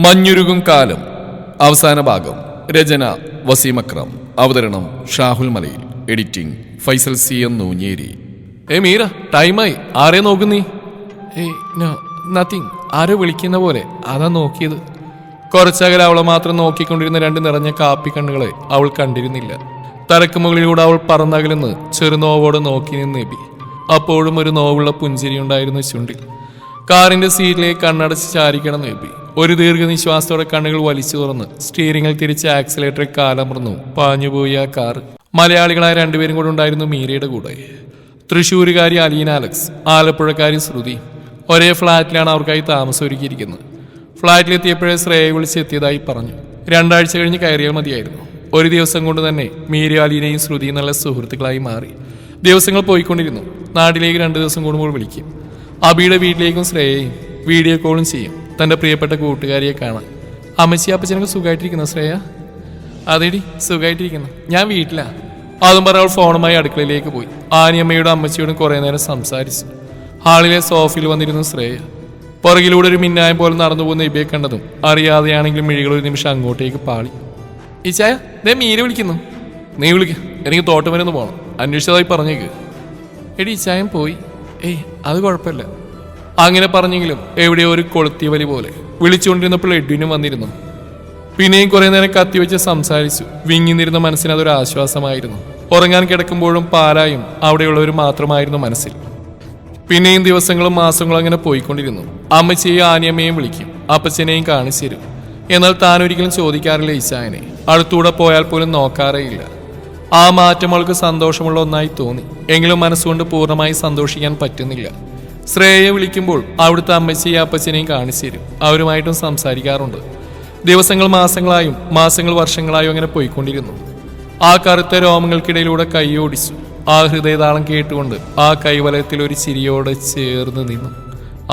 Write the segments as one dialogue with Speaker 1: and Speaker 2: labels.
Speaker 1: മഞ്ഞുരുകും കാലം അവസാന ഭാഗം. രചന വസീം അക്രം. അവതരണം ഷാഹുൽ മലയിൽ. Editing Faisal C M Nooncheri. Meera, ടൈമായി. ആരെ നോക്കുന്നീ? നത്തിങ്. ആരോ വിളിക്കുന്ന പോലെ അതാ നോക്കിയത്. കുറച്ചകലെ അവളെ മാത്രം നോക്കിക്കൊണ്ടിരുന്ന രണ്ട് നിറഞ്ഞ കാപ്പി കണ്ണുകളെ അവൾ കണ്ടിരുന്നില്ല. തലക്ക് മുകളിലൂടെ അവൾ പറന്നകലെന്ന് ചെറുനോവോട് നോക്കി നിന്ന് നബി. അപ്പോഴും ഒരു നോവുള്ള പുഞ്ചിരി ഉണ്ടായിരുന്നു ചുണ്ടിൽ. കാറിന്റെ സീറ്റിലേക്ക് കണ്ണടച്ച് ചാരിക്കണം നബി. ഒരു ദീർഘനിശ്വാസത്തോടെ കണ്ണുകൾ വലിച്ചു തുറന്ന് സ്റ്റീറിംഗിൽ തിരിച്ച് ആക്സിലേറ്ററിൽ കാലമർന്നു പാഞ്ഞുപോയി ആ കാർ. മലയാളികളായ രണ്ടുപേരും കൂടെ ഉണ്ടായിരുന്നു മീരയുടെ കൂടെ. തൃശ്ശൂരുകാരി അലീന അലക്സ്, ആലപ്പുഴക്കാരി ശ്രുതി. ഒരേ ഫ്ളാറ്റിലാണ് അവർക്കായി താമസം ഒരുക്കിയിരിക്കുന്നത്. ഫ്ളാറ്റിലെത്തിയപ്പോഴേ ശ്രേയെ വിളിച്ചെത്തിയതായി പറഞ്ഞു. 2 ആഴ്ച കഴിഞ്ഞ് കയറിയാൽ മതിയായിരുന്നു. ഒരു ദിവസം കൊണ്ട് തന്നെ മീര, അലീനയും ശ്രുതിയും നല്ല സുഹൃത്തുക്കളായി മാറി. ദിവസങ്ങൾ പോയിക്കൊണ്ടിരുന്നു. നാട്ടിലേക്ക് 2 ദിവസം കൂടുമ്പോൾ വിളിക്കും. അബിയുടെ വീട്ടിലേക്കും ശ്രേയയും വീഡിയോ കോളും ചെയ്യും, തൻ്റെ പ്രിയപ്പെട്ട കൂട്ടുകാരിയെ കാണാൻ. അമ്മച്ചി അപ്പച്ചനൊക്കെ സുഖമായിട്ടിരിക്കുന്നു ശ്രേയ? അതെടി, സുഖമായിട്ടിരിക്കുന്നു. ഞാൻ വീട്ടിലാ. അതും പറഞ്ഞ അവൾ ഫോണുമായി അടുക്കളയിലേക്ക് പോയി. ആനിയമ്മയോടും അമ്മച്ചിയോടും കുറേ നേരം സംസാരിച്ചു. ഹാളിലെ സോഫയിൽ വന്നിരുന്നു ശ്രേയ. പുറകിലൂടെ ഒരു മിന്നായം പോലെ നടന്നു പോകുന്ന ഇബയെ കണ്ടതും അറിയാതെയാണെങ്കിലും മിഴികൾ ഒരു നിമിഷം അങ്ങോട്ടേക്ക് പാളി. ഈച്ചായ, ദേ മീര വിളിക്കുന്നു. നീ വിളിക്ക, എനിക്ക് തോട്ടം വരെ ഒന്ന് പോകണം. അന്വേഷിച്ചതായി പറഞ്ഞേക്ക്. എടി, ഈച്ചായം പോയി. അത് കുഴപ്പമില്ല. അങ്ങനെ പറഞ്ഞെങ്കിലും എവിടെയോ ഒരു കൊളുത്തിയ വലി പോലെ വിളിച്ചുകൊണ്ടിരുന്നപ്പോൾ എഡ്വിനും വന്നിരുന്നു. പിന്നെയും കുറെ നേരം കത്തിവെച്ച് സംസാരിച്ചു. വിങ്ങിന്നിരുന്ന മനസ്സിന് അതൊരു ആശ്വാസമായിരുന്നു. ഉറങ്ങാൻ കിടക്കുമ്പോഴും പാലായും അവിടെയുള്ളവർ മാത്രമായിരുന്നു മനസ്സിൽ. പിന്നെയും ദിവസങ്ങളും മാസങ്ങളും അങ്ങനെ പോയിക്കൊണ്ടിരുന്നു. അമ്മച്ചിയെയും ആനിയമ്മയെയും വിളിക്കും, അപ്പച്ചനെയും കാണിച്ചു തരും. എന്നാൽ താൻ ഒരിക്കലും ചോദിക്കാറില്ല ഈശായനെ. അടുത്തൂടെ പോയാൽ പോലും നോക്കാറേയില്ല. ആ മാറ്റം അവൾക്ക് സന്തോഷമുള്ള ഒന്നായി തോന്നി. എങ്കിലും മനസ്സുകൊണ്ട് പൂർണ്ണമായി സന്തോഷിക്കാൻ പറ്റുന്നില്ല. ശ്രേയയെ വിളിക്കുമ്പോൾ അവിടുത്തെ അമ്മച്ചിയും അപ്പച്ചനെയും കാണിച്ചു തരും. അവരുമായിട്ടും സംസാരിക്കാറുണ്ട്. ദിവസങ്ങൾ മാസങ്ങളായും മാസങ്ങൾ വർഷങ്ങളായും അങ്ങനെ പോയിക്കൊണ്ടിരുന്നു. ആ കറുത്ത രോമങ്ങൾക്കിടയിലൂടെ കൈയോടിച്ചു. ആ ഹൃദയതാളം കേട്ടുകൊണ്ട് ആ കൈവലയത്തിൽ ഒരു ചിരിയോടെ ചേർന്ന് നിന്നു.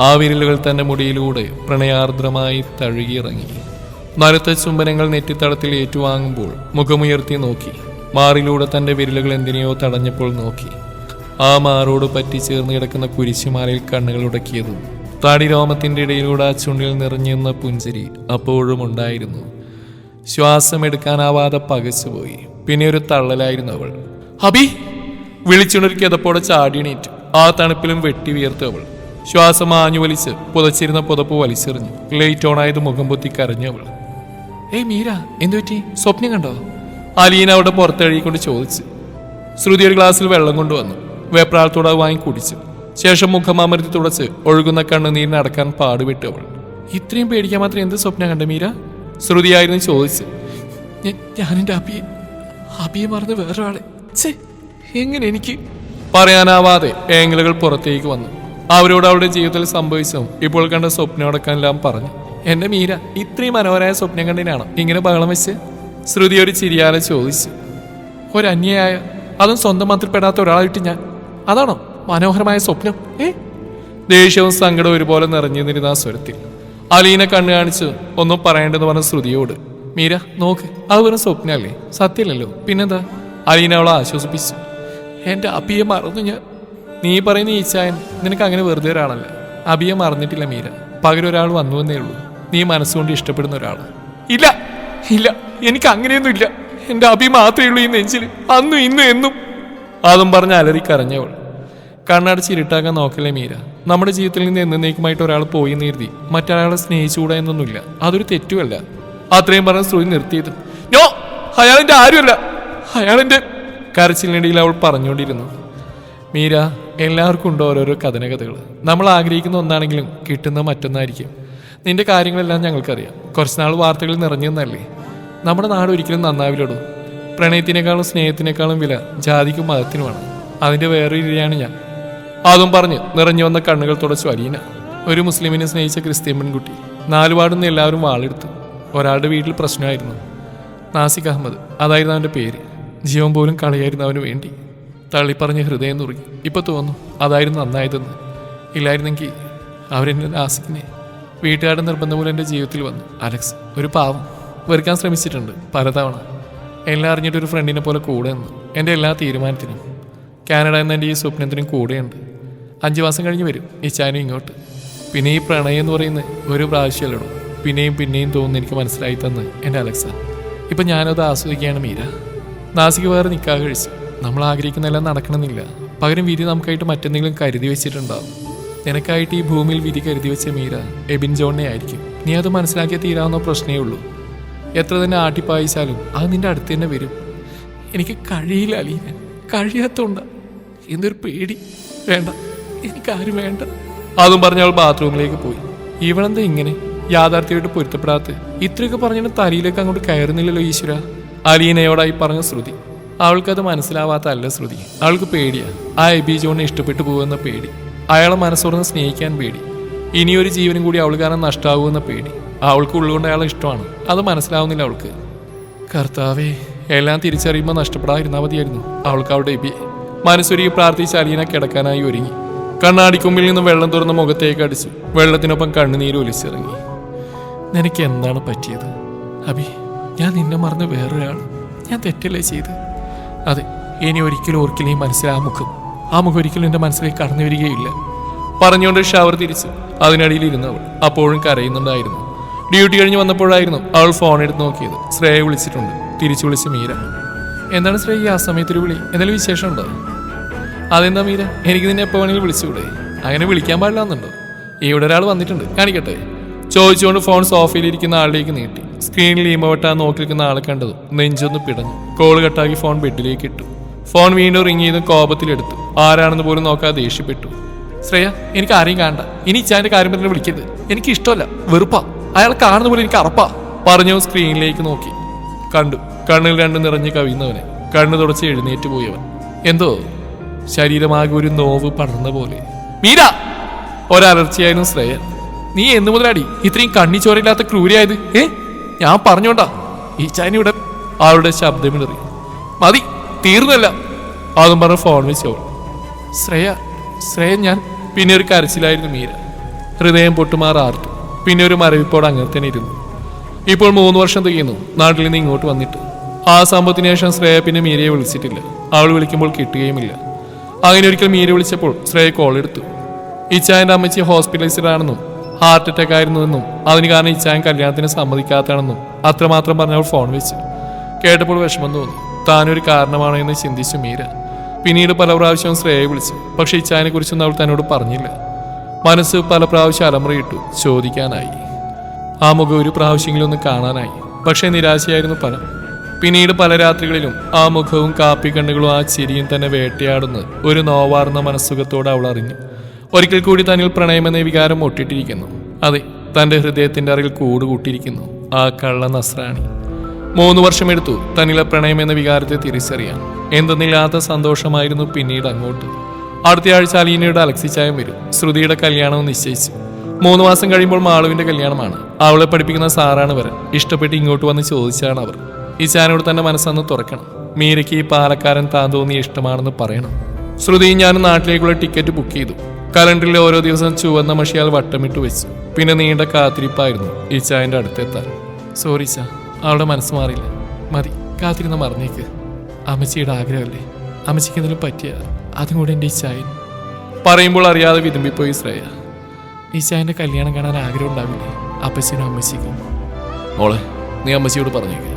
Speaker 1: ആ വിരലുകൾ തന്റെ മുടിയിലൂടെ പ്രണയാർദ്രമായി തഴുകിയിറങ്ങി. നരുത്ത ചുംബനങ്ങൾ നെറ്റിത്തടത്തിൽ ഏറ്റുവാങ്ങുമ്പോൾ മുഖമുയർത്തി നോക്കി. മാറിലൂടെ തന്റെ വിരലുകൾ എന്തിനെയോ തടഞ്ഞപ്പോൾ നോക്കി. ആ മാറോട് പറ്റിച്ചേർന്ന് കിടക്കുന്ന കുരിശുമാലയിൽ കണ്ണുകൾ ഉടക്കിയതും താടിരോമത്തിന്റെ ഇടയിലൂടെ ആ ചുണ്ടിൽ നിറഞ്ഞിരുന്ന പുഞ്ചിരി അപ്പോഴും ഉണ്ടായിരുന്നു. ശ്വാസമെടുക്കാനാവാതെ പകച്ചുപോയി. പിന്നെ ഒരു തള്ളലായിരുന്നു അവൾ. ഹബി വിളിച്ചുകൊണ്ടൊരു കിതപ്പോടെ ചാടിയണീറ്റു. ആ തണുപ്പിലും വെട്ടി വീർത്തു അവൾ. ശ്വാസം ആഞ്ഞു വലിച്ച് പുതച്ചിരുന്ന പുതപ്പ് വലിച്ചെറിഞ്ഞു. ലൈറ്റ് ഓണായത് മുഖം പൊത്തി കരഞ്ഞു അവൾ. മീര, എന്തുപറ്റി? സ്വപ്നം കണ്ടോ? അലീന അവിടെ പുറത്തഴുകിക്കൊണ്ട് ചോദിച്ചു. ശ്രുതി ഒരു ഗ്ലാസ്സിൽ വെള്ളം കൊണ്ടുവന്നു. വെപ്രാളത്തോടെ വാങ്ങി കുടിച്ചു. ശേഷം മുഖമാമൃത്തി തുടച്ച് ഒഴുകുന്ന കണ്ണുനീരിന് അടക്കാൻ പാടുവിട്ടു അവൾ. ഇത്രയും പേടിക്കാൻ മാത്രം എന്ത് സ്വപ്നം കണ്ട മീര? ശ്രുതിയായിരുന്നു ചോദിച്ചു. ഞാനെന്റെ അബിയെ മറന്ന് വേറൊരാളെ. എങ്ങനെ എനിക്ക് പറയാനാവാതെ ഏങ്ങലുകൾ പുറത്തേക്ക് വന്നു. അവരോട് അവളുടെ ജീവിതത്തിൽ സംഭവിച്ചതും ഇപ്പോൾ കണ്ട സ്വപ്നം അടക്കാനെല്ലാം പറഞ്ഞു. എന്റെ മീര, ഇത്രയും മനോഹരമായ സ്വപ്നം കണ്ടിനാണോ ഇങ്ങനെ ബഹളം വെച്ച്? ശ്രുതി ഒരു ചിരിയാലെ ചോദിച്ചു. ഒരന്യായ, അതും സ്വന്തം മന്ത്രിപ്പെടാത്ത ഒരാളായിട്ട് ഞാൻ, അതാണോ മനോഹരമായ സ്വപ്നം? ദേഷ്യവും സങ്കടവും ഒരുപോലെ നിറഞ്ഞിരുന്ന ആ സ്വരത്തിൽ അലീന കണ്ണു കാണിച്ച് ഒന്നും പറയേണ്ടെന്ന് പറഞ്ഞ ശ്രുതിയോട്. മീര നോക്ക്, അത് വെറും സ്വപ്നല്ലേ, സത്യമല്ലല്ലോ, പിന്നെന്താ? അലീന അവളെ ആശ്വസിപ്പിച്ചു. എന്റെ അബിയെ മറന്നു ഞാൻ. നീ പറയുന്ന ഈച്ചായൻ നിനക്ക് അങ്ങനെ വെറുതെ ഒരാളല്ല. അബിയെ മറന്നിട്ടില്ല മീര, പകരം ഒരാൾ വന്നുവെന്നേ ഉള്ളൂ. നീ മനസ്സുകൊണ്ട് ഇഷ്ടപ്പെടുന്ന ഒരാൾ. ഇല്ല ഇല്ല, എനിക്ക് അങ്ങനെയൊന്നും ഇല്ല. എന്റെ അബി മാത്രമേ ഉള്ളൂ ഈ നെഞ്ചിൽ, അന്നും ഇന്നും എന്നും. അതും പറഞ്ഞ് അലറി കരഞ്ഞവൾ. കണ്ണടച്ച് ഇരുട്ടാക്കാൻ നോക്കല്ലേ മീര. നമ്മുടെ ജീവിതത്തിൽ നിന്ന് എന്നേക്കുമായിട്ട് ഒരാൾ പോയി നീർത്തി മറ്റൊരാളെ സ്നേഹിച്ചുകൂടാ എന്നൊന്നുമില്ല. അതൊരു തെറ്റുമല്ല. അത്രയും പറഞ്ഞ ശ്രുതി നിർത്തിയത്. നോ, അയാളെന്റെ ആരുമല്ല, അയാളെന്റെ. കരച്ചിലിനിടയിൽ അവൾ പറഞ്ഞുകൊണ്ടിരുന്നു. മീര, എല്ലാവർക്കും ഉണ്ട് ഓരോരോ കഥനകഥകൾ. നമ്മൾ ആഗ്രഹിക്കുന്ന ഒന്നാണെങ്കിലും കിട്ടുന്ന മറ്റൊന്നായിരിക്കും. നിന്റെ കാര്യങ്ങളെല്ലാം ഞങ്ങൾക്കറിയാം. കുറച്ചുനാൾ വാർത്തകളിൽ നിറഞ്ഞു നിന്നല്ലേ. നമ്മുടെ നാട് ഒരിക്കലും നന്നാവില്ലടോ. പ്രണയത്തിനേക്കാളും സ്നേഹത്തിനേക്കാളും വില ജാതിക്കും മതത്തിനുമാണ്. അതിന്റെ വേറൊരു ഇരയാണ് ഞാൻ. അതും പറഞ്ഞ് നിറഞ്ഞു വന്ന കണ്ണുകൾ തുടച്ചു അലീന. ഒരു മുസ്ലിമിനെ സ്നേഹിച്ച ക്രിസ്ത്യൻ പെൺകുട്ടി. 4 വാർഡിൽ എല്ലാവരും വാളെടുത്തു. ഒരാളുടെ വീട്ടിൽ പ്രശ്നമായിരുന്നു. നാസിക് അഹമ്മദ്, അതായിരുന്നു അവന്റെ പേര്. ജീവൻ പോലും കളയായിരുന്നു അവന് വേണ്ടി. തള്ളിപ്പറഞ്ഞ ഹൃദയം നുറുങ്ങി. ഇപ്പൊ തോന്നുന്നു അതായിരുന്നു നന്നായതെന്ന്. ഇല്ലായിരുന്നെങ്കിൽ അവരെന്നെ നാസിക്കിനെ. വീട്ടുകാരുടെ നിർബന്ധം മൂലം എൻ്റെ ജീവിതത്തിൽ വന്നു. അലക്സ് ഒരു പാവം. വെറുക്കാൻ ശ്രമിച്ചിട്ടുണ്ട് പലതവണ. എല്ലാം അറിഞ്ഞിട്ടൊരു ഫ്രണ്ടിനെ പോലെ കൂടെ നിന്നു. എൻ്റെ എല്ലാ തീരുമാനത്തിനും. കാനഡ എന്ന എൻ്റെ ഈ സ്വപ്നത്തിനും കൂടെയുണ്ട്. 5 മാസം കഴിഞ്ഞ് വരും ഈ ചാനും ഇങ്ങോട്ട്. പിന്നെ ഈ പ്രണയം എന്ന് പറയുന്നത് ഒരു പ്രാവശ്യമല്ലടോ,
Speaker 2: പിന്നെയും പിന്നെയും തോന്നുന്നു എനിക്ക് മനസ്സിലായി തന്ന് എൻ്റെ അലക്സ. ഇപ്പം ഞാനത് ആസ്വദിക്കുകയാണ് മീര. നാസിക്ക് വേറെ നിക്കാഹ് കഴിച്ചു. നമ്മൾ ആഗ്രഹിക്കുന്നതെല്ലാം നടക്കണമെന്നില്ല. പകരം വിധി നമുക്കായിട്ട് മറ്റെന്തെങ്കിലും കരുതി വെച്ചിട്ടുണ്ടാവും. നിനക്കായിട്ട് ഈ ഭൂമിയിൽ വിധി കരുതി വെച്ച മീര എബിൻ ജോണിനെ ആയിരിക്കും. നീ അത് മനസ്സിലാക്കിയാൽ തീരാവുന്ന പ്രശ്നമേ ഉള്ളൂ. എത്ര തന്നെ ആട്ടിപ്പായിച്ചാലും അത് നിന്റെ അടുത്ത് തന്നെ വരും. എനിക്ക് കഴിയില്ല അലീന, കഴിയാത്തോണ്ട. എന്തൊരു പേടി. വേണ്ട, എനിക്കാരും വേണ്ട. അതും പറഞ്ഞ അവൾ ബാത്റൂമിലേക്ക് പോയി. ഇവളെന്താ ഇങ്ങനെ യാഥാർത്ഥ്യമായിട്ട് പൊരുത്തപ്പെടാത്ത? ഇത്രയൊക്കെ പറഞ്ഞിട്ട് തലയിലേക്ക് അങ്ങോട്ട് കയറുന്നില്ലല്ലോ ഈശ്വര. അലീനയോടായി പറഞ്ഞ ശ്രുതി. അവൾക്കത് മനസ്സിലാവാത്തല്ല ശ്രുതി. അവൾക്ക് പേടിയാ ആ എബി ജോണിനെ ഇഷ്ടപ്പെട്ടു പോകുന്ന പേടി. അയാളെ മനസ്സോർന്ന് സ്നേഹിക്കാൻ പേടി. ഇനിയൊരു ജീവനും കൂടി അവൾ കാരണം നഷ്ടമാകുമെന്ന പേടി. അവൾക്ക് ഉള്ളുകൊണ്ട് അയാളെ ഇഷ്ടമാണ്. അത് മനസ്സിലാവുന്നില്ല അവൾക്ക്. കർത്താവേ, എല്ലാം തിരിച്ചറിയുമ്പോൾ നഷ്ടപ്പെടാതിരുന്നാൽ മതിയായിരുന്നു അവൾക്ക് അവിടെ എബിയെ. മനസ്സൊരുക്കി പ്രാർത്ഥിച്ച് അലീന കിടക്കാനായി ഒരുങ്ങി. കണ്ണാടിക്കുമ്പിൽ നിന്നും വെള്ളം തുറന്ന മുഖത്തേക്ക് അടിച്ചു. വെള്ളത്തിനൊപ്പം കണ്ണുനീര് ഒലിച്ചിറങ്ങി. നിനക്ക് എന്താണ് പറ്റിയത് അബി? ഞാൻ നിന്നെ മറന്ന് വേറൊരാൾ. ഞാൻ തെറ്റല്ലേ ചെയ്ത്? അതെ, ഇനി ഒരിക്കലും ഓർക്കില്ല ഈ മനസ്സിൽ ആ മുഖം ഒരിക്കലും എൻ്റെ മനസ്സിലേക്ക് കടന്നു വരികയില്ല. പറഞ്ഞുകൊണ്ട് ഷവർ തിരിച്ചു. അതിനടിയിൽ ഇരുന്നവൾ അപ്പോഴും കരയുന്നുണ്ടായിരുന്നു. ഡ്യൂട്ടി കഴിഞ്ഞ് വന്നപ്പോഴായിരുന്നു അവൾ ഫോൺ എടുത്ത് നോക്കിയത്. ശ്രേയ വിളിച്ചിട്ടുണ്ട്. തിരിച്ചു വിളിച്ച് മീര. എന്താണ് ശ്രേയ ആ സമയത്തൊരു വിളി? എന്തെങ്കിലും വിശേഷം ഉണ്ടോ? അതെന്താ മീര, എനിക്ക് നിന്നെ എപ്പോൾ വേണമെങ്കിലും വിളിച്ചുകൂടെ? അങ്ങനെ വിളിക്കാൻ പാടില്ലാന്നുണ്ടോ? ഇവിടെ ഒരാൾ വന്നിട്ടുണ്ട്, കാണിക്കട്ടെ? ചോദിച്ചുകൊണ്ട് ഫോൺ സോഫയിലിരിക്കുന്ന ആളിലേക്ക് നീട്ടി. സ്ക്രീനിൽ ഈമവട്ടാൻ നോക്കി നിൽക്കുന്ന ആളെ കണ്ടതും നെഞ്ചൊന്ന് പിടഞ്ഞു. കോള് കട്ടാക്കി ഫോൺ ബെഡിലേക്ക് ഇട്ടു. ഫോൺ വീണ്ടും റിങ് ചെയ്ത് കോപത്തിലെടുത്തു. ആരാണെന്ന് പോലും നോക്കാതെ ദേഷ്യപ്പെട്ടു. ശ്രേയ, എനിക്ക് ആരെയും കാണണ്ട. ഇനി ഇച്ചാന്റെ കാര്യം പറഞ്ഞ് വിളിക്കരുത്. എനിക്ക് ഇഷ്ടമല്ല, വെറുപ്പാ. അയാൾ കാണുന്ന പോലെ എനിക്ക് അറപ്പാ. പറഞ്ഞു സ്ക്രീനിലേക്ക് നോക്കി. കണ്ടു കണ്ണിൽ രണ്ടും നിറഞ്ഞ് കവിയുന്നവനെ. കണ്ണു തുടച്ച് എഴുന്നേറ്റ് പോയവൻ. എന്തോ ശരീരമാകെ ഒരു നോവ് പടർന്ന പോലെ. മീര! ഒരലർച്ചയായിരുന്നു ശ്രേയ. നീ എന്നു മുതലാടി ഇത്രയും കണ്ണിച്ചോരയില്ലാത്ത ക്രൂരിയായത്? ഞാൻ പറഞ്ഞോണ്ടാ ഈ ചാനിയുടെ. അവളുടെ ശബ്ദമിടറി. മതി, തീർന്നല്ല. അതും പറഞ്ഞ ഫോൺ വെച്ചവൾ. ശ്രേയ ഞാൻ. പിന്നെ ഒരു കരച്ചിലായിരുന്നു മീര. ഹൃദയം പൊട്ടുമാറാർത്തു. പിന്നെ ഒരു മരവിപ്പോട് അങ്ങനെ തന്നെ ഇരുന്നു. ഇപ്പോൾ 3 വർഷം തികയുന്നു നാട്ടിൽ നിന്ന് ഇങ്ങോട്ട് വന്നിട്ട്. ആ സംഭവത്തിന് ശേഷം ശ്രേയ പിന്നെ മീരയെ വിളിച്ചിട്ടില്ല. അവൾ വിളിക്കുമ്പോൾ കിട്ടുകയുമില്ല. അങ്ങനെ ഒരിക്കൽ മീര വിളിച്ചപ്പോൾ ശ്രേയ കോൾ എടുത്തു. ഇച്ചായൻ്റെ അമ്മച്ചി ഹോസ്പിറ്റലൈസ്ഡ് ആണെന്നും ഹാർട്ട് അറ്റാക്ക് ആയിരുന്നുവെന്നും അതിന് കാരണം ഇച്ചായൻ കല്യാണത്തിന് സമ്മതിക്കാത്തതാണെന്നും അത്രമാത്രം പറഞ്ഞവൾ ഫോൺ വെച്ചു. കേട്ടപ്പോൾ വിഷമം തോന്നി. താനൊരു കാരണമാണോ എന്ന് ചിന്തിച്ചു മീര. പിന്നീട് പല പ്രാവശ്യവും ശ്രേയയെ വിളിച്ചു. പക്ഷെ ഇച്ചായനെ കുറിച്ചൊന്നും അവൾ തന്നോട് പറഞ്ഞില്ല. മനസ്സ് പല പ്രാവശ്യം അലമുറയിട്ടു ചോദിക്കാനായി. ആ മുഖം ഒരു പ്രാവശ്യമെങ്കിലും ഒന്ന് കാണാനായി. പക്ഷെ നിരാശയായിരുന്നു പലം. പിന്നീട് പല രാത്രികളിലും ആ മുഖവും കാപ്പിക്കണ്ണുകളും ആ ചിരിയും തന്നെ വേട്ടയാടുന്ന ഒരു നോവാർന്ന മനസ്സുഖത്തോടെ അവൾ അറിഞ്ഞു. ഒരിക്കൽ കൂടി തന്നിൽ പ്രണയമെന്ന വികാരം ഒട്ടിട്ടിരിക്കുന്നു. അതെ, തന്റെ ഹൃദയത്തിന്റെ അറിവിൽ കൂടുകൂട്ടിയിരിക്കുന്നു ആ കള്ള നസ്രാണി. 3 വർഷമെടുത്തു തന്നിലെ പ്രണയമെന്ന വികാരത്തെ തിരിച്ചറിയാൻ. എന്തെന്നില്ലാത്ത സന്തോഷമായിരുന്നു പിന്നീട് അങ്ങോട്ട്. അടുത്ത ആഴ്ച അലീനയുടെ അലക്സിച്ചായം വരും. ശ്രുതിയുടെ കല്യാണവും നിശ്ചയിച്ചു. 3 മാസം കഴിയുമ്പോൾ മാളുവിന്റെ കല്യാണമാണ്. അവളെ പഠിപ്പിക്കുന്ന സാറാണ് വരൻ. ഇഷ്ടപ്പെട്ട് ഇങ്ങോട്ട് വന്ന് ചോദിച്ചാണ് അവർ. ഈ ചാനോട് തന്നെ മനസ്സന്ന് തുറക്കണം. മീരയ്ക്ക് ഈ പാലക്കാരൻ താൻ തോന്നിയ ഇഷ്ടമാണെന്ന് പറയണം. ശ്രുതിയും ഞാനും നാട്ടിലേക്കുള്ള ടിക്കറ്റ് ബുക്ക് ചെയ്തു. കലണ്ടറിൽ ഓരോ ദിവസം ചുവന്ന മഷിയാൽ വട്ടമിട്ട് വെച്ചു. പിന്നെ നീണ്ട കാത്തിരിപ്പായിരുന്നു ഈ ചായന്റെ അടുത്തെത്താൻ. സോറി ചാ, അവളുടെ മനസ്സ് മാറിയില്ല. മതി, കാത്തിരുന്ന മറന്നേക്ക്. അമ്മച്ചിയുടെ ആഗ്രഹമല്ലേ? അമ്മച്ചിക്ക് എന്തെങ്കിലും പറ്റിയ അതും കൂടെ എൻ്റെ ഈ ചായൻ. പറയുമ്പോൾ അറിയാതെ വിതുമ്പിപ്പോയി ശ്രേയ. ഈ ചായന്റെ കല്യാണം കാണാൻ ആഗ്രഹം ഉണ്ടാവില്ലേ അപ്പച്ചനും അമ്മച്ചിക്കും?
Speaker 1: മോളെ, നീ അമ്മച്ചിയോട് പറഞ്ഞേക്ക്.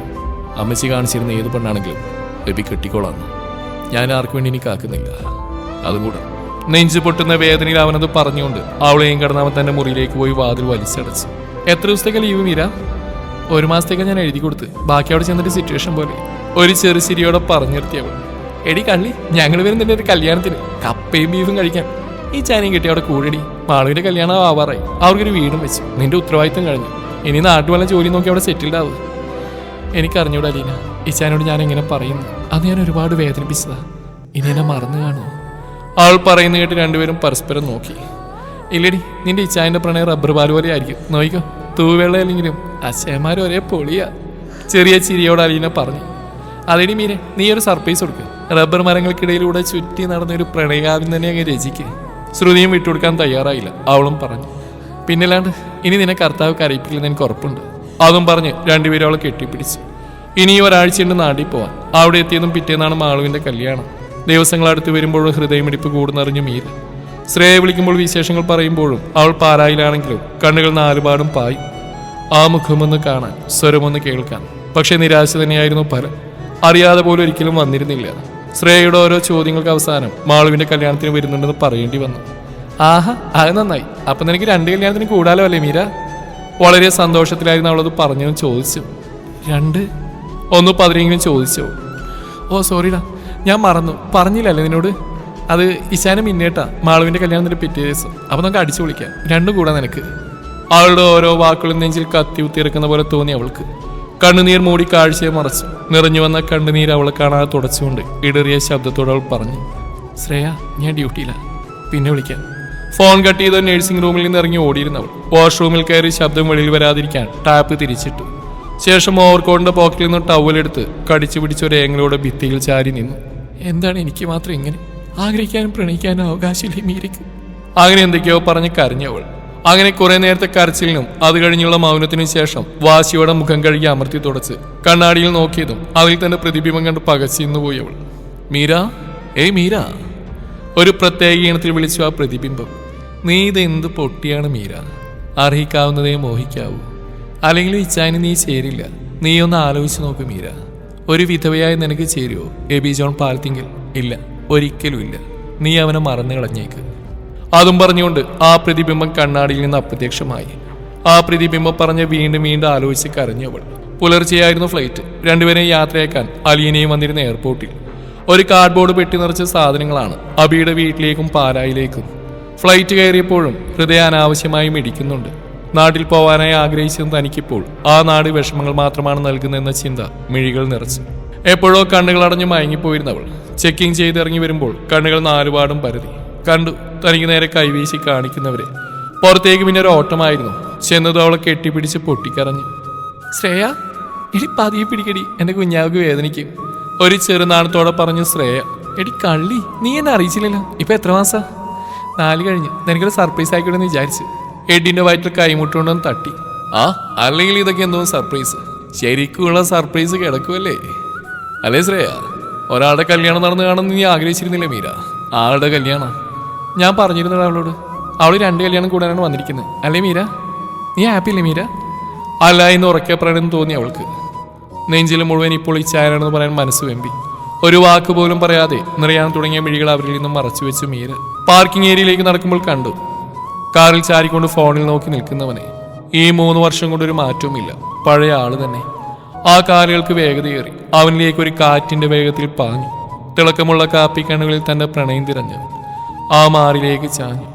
Speaker 1: അമ്മച്ചി കാണിച്ചിരുന്ന ഏത് പെണ്ണാണെങ്കിലും എബി കെട്ടിക്കോളാന്ന്. ഞാൻ ആർക്കു വേണ്ടി ഇനി കാക്കുന്നില്ല. അതും കൂടെ. നെഞ്ചു പൊട്ടുന്ന വേദനയിൽ അവനത് പറഞ്ഞുകൊണ്ട് അവളെയും കടന്നവൻ തന്റെ മുറിയിലേക്ക് പോയി വാതിൽ വലിച്ചടച്ചു. എത്ര ദിവസത്തേക്ക് ലീവ് മീര? 1 മാസത്തേക്ക് ഞാൻ എഴുതി കൊടുത്ത്. ബാക്കി അവിടെ ചെന്നിട്ട് സിറ്റുവേഷൻ പോലെ. ഒരു ചെറു ചിരിയോടെ പറഞ്ഞു നിർത്തിയവൾ. എടി കള്ളി, ഞങ്ങൾ വരുന്നുണ്ട് ഒരു കല്യാണത്തിന്. കപ്പയും ബീഫും കഴിക്കാൻ. ഈ ചാനയും കെട്ടി അവിടെ കൂടടി. മാളുവിന്റെ കല്യാണം ആവാറായി. അവർക്കൊരു വീടും വെച്ചു. നിന്റെ ഉത്തരവാദിത്തം കഴിഞ്ഞു. ഇനി നാട്ടുവെള്ളം ജോലി നോക്കി അവിടെ സെറ്റിൽഡ് ആവും. എനിക്കറിഞ്ഞൂടാ അലീന, ഇച്ചാനോട് ഞാൻ എങ്ങനെ പറയുന്നു? അത് ഞാൻ ഒരുപാട് വേദനിപ്പിച്ചതാ. ഇനി എന്നെ മറന്നു കാണുമോ? അവൾ പറയുന്ന കേട്ട് രണ്ടുപേരും പരസ്പരം നോക്കി. ഇല്ലടി, നിന്റെ ഇച്ചായന്റെ പ്രണയം റബ്ബർ പാൽ പോലെ ആയിരിക്കും. നോയിക്കോ, തൂവെള്ളയല്ലെങ്കിലും അച്ഛന്മാരും ഒരേ പൊളിയാ. ചെറിയ ചിരിയോട് അലീന പറഞ്ഞു. അതെടി മീരെ, നീ ഒരു സർപ്രൈസ് കൊടുക്ക്. റബ്ബർ മരങ്ങൾക്കിടയിലൂടെ ചുറ്റി നടന്നൊരു പ്രണയാവിൻ തന്നെ അങ്ങ് രചിക്ക്. ശ്രുതിയും വിട്ടുകൊടുക്കാൻ തയ്യാറായില്ല. അവളും പറഞ്ഞു. പിന്നല്ലാണ്ട് ഇനി നിന്നെ കർത്താവ് കരയിപ്പിക്കില്ലെന്ന് എനിക്ക് ഉറപ്പുണ്ട്. അതും പറഞ്ഞ് രണ്ടുപേരും അവളെ കെട്ടിപ്പിടിച്ചു. ഇനി ഒരാഴ്ചയുണ്ട് നാട്ടിൽ പോവാൻ. അവിടെ എത്തിയതും പിറ്റേന്നാണ് മാളുവിന്റെ കല്യാണം. ദിവസങ്ങൾ അടുത്ത് വരുമ്പോഴും ഹൃദയമിടിപ്പ് കൂടുന്നറിഞ്ഞു മീര. ശ്രേയ വിളിക്കുമ്പോൾ വിശേഷങ്ങൾ പറയുമ്പോഴും അവൾ പാരായിലാണെങ്കിലും കണ്ണുകൾ നാലുപാടും പായി.
Speaker 2: ആ മുഖമൊന്ന് കാണാൻ, സ്വരമൊന്ന് കേൾക്കാൻ. പക്ഷെ നിരാശ തന്നെയായിരുന്നു പലം. അറിയാതെ പോലും ഒരിക്കലും വന്നിരുന്നില്ല. ശ്രേയയുടെ ഓരോ ചോദ്യങ്ങൾക്ക് അവസാനം മാളുവിന്റെ കല്യാണത്തിന് വരുന്നുണ്ടെന്ന് പറയേണ്ടി വന്നു. ആഹാ, അത് നന്നായി. അപ്പം നിനക്ക് 2 കല്യാണത്തിന് കൂടാലോ അല്ലേ മീര? വളരെ സന്തോഷത്തിലായിരുന്നു അവളത് പറഞ്ഞതും ചോദിച്ചു. 2? ഒന്ന് 10 ചോദിച്ചോ? ഓ സോറിടാ, ഞാൻ മറന്നു, പറഞ്ഞില്ലല്ലേ നിന്നോട്. അത് ഇശാനും മിന്നേട്ടാ മാളുവിന്റെ കല്യാണത്തിന്റെ പിറ്റേ ദിവസം. അപ്പം നമുക്ക് അടിച്ചു വിളിക്കാം, 2 കൂടാ നിനക്ക്. അവളുടെ ഓരോ വാക്കുകളും നെഞ്ചിൽ കത്തി കുത്തിയിറക്കുന്ന പോലെ തോന്നി അവൾക്ക്. കണ്ണുനീർ മൂടി കാഴ്ചയെ മറച്ചു. നിറഞ്ഞു വന്ന കണ്ണുനീർ അവളെ കാണാതെ തുടച്ചുകൊണ്ട് ഇടറിയ ശബ്ദത്തോടെ അവൾ പറഞ്ഞു, ശ്രേയ, ഞാൻ ഡ്യൂട്ടിയില്ല, പിന്നെ വിളിക്കാം. ഫോൺ കട്ട് ചെയ്ത നഴ്സിംഗ് റൂമിൽ നിന്ന് ഇറങ്ങി ഓടിയിരുന്നവൾ വാഷ്റൂമിൽ കയറി ശബ്ദം വെളിയിൽ വരാതിരിക്കാൻ ടാപ്പ് തിരിച്ചിട്ടു. ശേഷം ഓവർകോട്ടിന്റെ പോക്കറ്റിൽ നിന്ന് ടവലെടുത്ത് കടിച്ചു പിടിച്ച ഒരു ഏങ്ങലോടെ ഭിത്തിയിൽ ചാരി നിന്നു. എന്താണ് എനിക്ക് മാത്രം ഇങ്ങനെ? ആഗ്രഹിക്കാനും പ്രണയിക്കാനും അവകാശമില്ലേ മീരയ്ക്ക്? അങ്ങനെ എന്തൊക്കെയോ പറഞ്ഞ് കരഞ്ഞവൾ. അങ്ങനെ കുറെ നേരത്തെ കരച്ചിലിനും അത് കഴിഞ്ഞുള്ള മൗനത്തിനു ശേഷം വാശിയോടെ മുഖം കഴുകി അമർത്തി തുടച്ച് കണ്ണാടിയിൽ നോക്കിയതും അതിൽ തന്റെ പ്രതിബിംബം കണ്ട് പകച്ചിന്നു പോയി അവൾ. മീര, ഏയ് മീര, ഒരു പ്രത്യേക ഈണത്തിൽ വിളിച്ചു ആ പ്രതിബിംബം. നീ ഇത് എന്ത് പൊട്ടിയാണ് മീര? അർഹിക്കാവുന്നതേ മോഹിക്കാവൂ. അല്ലെങ്കിൽ ഇച്ചാന് നീ ചേരില്ല. നീ ഒന്ന് ആലോചിച്ച് നോക്ക് മീര. ഒരു വിധവയായി നിനക്ക് ചേരുവോ എബി ജോൺ പാൽത്തിങ്കൽ? ഇല്ല, ഒരിക്കലും ഇല്ല. നീ അവനെ മറന്നു കളഞ്ഞേക്ക്. അതും പറഞ്ഞുകൊണ്ട് ആ പ്രതിബിംബം കണ്ണാടിയിൽ നിന്ന് അപ്രത്യക്ഷമായി. ആ പ്രതിബിംബം പറഞ്ഞ് വീണ്ടും വീണ്ടും ആലോചിച്ച് കരഞ്ഞവൾ. പുലർച്ചെയായിരുന്നു ഫ്ലൈറ്റ്. രണ്ടുപേരെയും യാത്രയാക്കാൻ അലിയനെയും വന്നിരുന്ന എയർപോർട്ടിൽ. ഒരു കാർഡ്ബോർഡ് പെട്ടി നിറച്ച സാധനങ്ങളാണ് അബിയുടെ വീട്ടിലേക്കും പാലായിലേക്കും. ഫ്ലൈറ്റ് കയറിയപ്പോഴും ഹൃദയം അനാവശ്യമായി മിടിക്കുന്നുണ്ട്. നാട്ടിൽ പോവാനായി ആഗ്രഹിച്ചത് തനിക്കിപ്പോൾ ആ നാട് വിഷമങ്ങൾ മാത്രമാണ് നൽകുന്നതെന്ന ചിന്ത മിഴികൾ നിറച്ചു. എപ്പോഴോ കണ്ണുകൾ അടഞ്ഞു മയങ്ങിപ്പോയിരുന്നവൾ ചെക്കിംഗ് ചെയ്തിറങ്ങി വരുമ്പോൾ കണ്ണുകൾ നാലുപാടും പരതി. കണ്ടു തനിക്ക് നേരെ കൈവീശി കാണിക്കുന്നവരെ. പുറത്തേക്ക് പിന്നെ ഒരു ഓട്ടമായിരുന്നു. ചെന്നത് അവളെ കെട്ടിപ്പിടിച്ച് പൊട്ടിക്കറഞ്ഞു. ശ്രേയ, എടി പതിയെ പിടിക്കടി, എന്റെ കുഞ്ഞാവുക്ക് വേദനിക്കും. ഒരു ചെറുനാണത്തോടെ പറഞ്ഞു ശ്രേയ. എടി കള്ളി, നീ എന്നെ അറിയിച്ചില്ലല്ലോ. ഇപ്പൊ എത്ര മാസാ? 4 കഴിഞ്ഞ്. നിനക്കൊരു സർപ്രൈസ് ആയിക്കോട്ടെന്ന് വിചാരിച്ചു. എഡിന്റെ വയറ്റിൽ കൈമുട്ടുകൊണ്ടൊന്ന് തട്ടി. ആ, അല്ലെങ്കിൽ ഇതൊക്കെ എന്തോ സർപ്രൈസ്? ശരിക്കുള്ള സർപ്രൈസ് കിടക്കുമല്ലേ അല്ലേ ശ്രേയ? ഒരാളുടെ കല്യാണം നടന്നു കാണുമെന്ന് നീ ആഗ്രഹിച്ചിരുന്നില്ലേ മീര? ആളുടെ കല്യാണം ഞാൻ പറഞ്ഞിരുന്നടാ അവളോട്. അവൾ 2 കല്യാണം കൂടാനാണ് വന്നിരിക്കുന്നത് അല്ലേ മീര? നീ ഹാപ്പി അല്ലേ മീര? അല്ല എന്ന് ഉറക്കെ പറയണമെന്ന് തോന്നി അവൾക്ക്. നെഞ്ചിൽ മുഴുവൻ ഇപ്പോൾ ഈ ചായനാണെന്ന് പറയാൻ മനസ്സ് വെമ്പി. ഒരു വാക്ക് പോലും പറയാതെ നിറയാൻ തുടങ്ങിയ മിഴികൾ അവരിൽ നിന്നും മറച്ചു വെച്ച് മീര പാർക്കിംഗ് ഏരിയയിലേക്ക് നടക്കുമ്പോൾ കണ്ടു കാറിൽ ചാരിക്കൊണ്ട് ഫോണിൽ നോക്കി നിൽക്കുന്നവനെ. ഈ 3 വർഷം കൊണ്ട് ഒരു മാറ്റവുമില്ല, പഴയ ആള് തന്നെ. ആ കാലുകൾക്ക് വേഗതയേറി അവനിലേക്ക് ഒരു കാറ്റിന്റെ വേഗത്തിൽ പാഞ്ഞു. തിളക്കമുള്ള കാപ്പി കണ്ണുകളിൽ തന്റെ പ്രണയം തിരഞ്ഞു. ആ മാറിലേക്ക് ചാഞ്ഞു.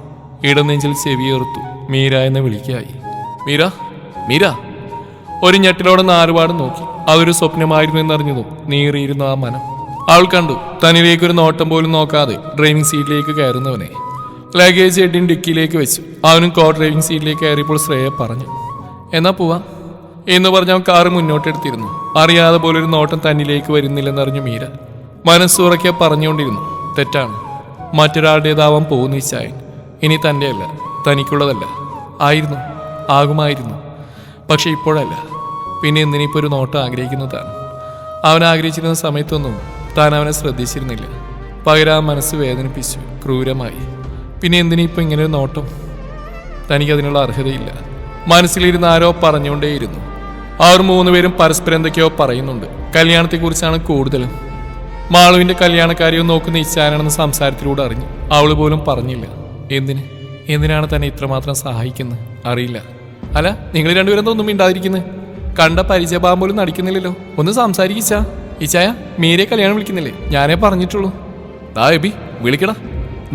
Speaker 2: ഇടനെഞ്ചിൽ ചെവിയേർത്തു മീര എന്ന് വിളിക്കായി. മീര, മീര. ഒരു ഞെട്ടിലോടെ നാലുപാട് നോക്കി. അതൊരു സ്വപ്നമായിരുന്നു എന്നറിഞ്ഞതും നീറിയിരുന്നു ആ മനം. അവൾ കണ്ടു തന്നിലേക്കൊരു നോട്ടം പോലും നോക്കാതെ ഡ്രൈവിംഗ് സീറ്റിലേക്ക് കയറുന്നവനെ. ലഗേജ് എഡിൻ ഡിക്കിയിലേക്ക് വെച്ചു. അവനും കോ ഡ്രൈവിംഗ് സീറ്റിലേക്ക് കയറിയപ്പോൾ ശ്രേയ പറഞ്ഞു, എന്നാ പോവാം എന്ന് പറഞ്ഞ അവൻ കാറ് മുന്നോട്ടെടുത്തിരുന്നു. അറിയാതെ പോലൊരു നോട്ടം തന്നിലേക്ക് വരുന്നില്ലെന്നറിഞ്ഞു മീര. മനസ്സുറക്കെ പറഞ്ഞുകൊണ്ടിരുന്നു, തെറ്റാണ്, മറ്റൊരാളുടേതാവാൻ പോകുന്ന ഈ ചായൻ ഇനി തൻ്റെ അല്ല, തനിക്കുള്ളതല്ല. ആയിരുന്നു, ആകുമായിരുന്നു, പക്ഷെ ഇപ്പോഴല്ല. പിന്നെ എന്തിനിപ്പോൾ ഒരു നോട്ടം ആഗ്രഹിക്കുന്നതാണ്? അവൻ ആഗ്രഹിച്ചിരുന്ന സമയത്തൊന്നും താൻ അവനെ ശ്രദ്ധിച്ചിരുന്നില്ല. പകരം ആ മനസ്സ് വേദനിപ്പിച്ചു ക്രൂരമായി. പിന്നെ എന്തിനിപ്പോൾ ഇങ്ങനൊരു നോട്ടം? തനിക്കതിനുള്ള അർഹതയില്ല. മനസ്സിലിരുന്ന് ആരോ പറഞ്ഞുകൊണ്ടേയിരുന്നു. അവർ 3 പേരും പരസ്പരം എന്തൊക്കെയോ പറയുന്നുണ്ട്. കല്യാണത്തെക്കുറിച്ചാണ് കൂടുതലും. മാളുവിന്റെ കല്യാണക്കാരിയും നോക്കുന്ന ഇച്ഛാനാണെന്ന് സംസാരത്തിലൂടെ അറിഞ്ഞു. അവള് പോലും പറഞ്ഞില്ല. എന്തിനാണ് തന്നെ ഇത്രമാത്രം സഹായിക്കുന്നത്? അറിയില്ല. അല്ല, നിങ്ങൾ രണ്ടുപേരും ഒന്നും മിണ്ടാതിരിക്കുന്നത്? കണ്ട പരിചയഭാവം പോലും നടിക്കുന്നില്ലല്ലോ. ഒന്ന് സംസാരിച്ചാ. ഇച്ചായ, മീരെ കല്യാണം വിളിക്കുന്നില്ലേ? ഞാനേ പറഞ്ഞിട്ടുള്ളൂ. ദാ എബി, വിളിക്കടാ.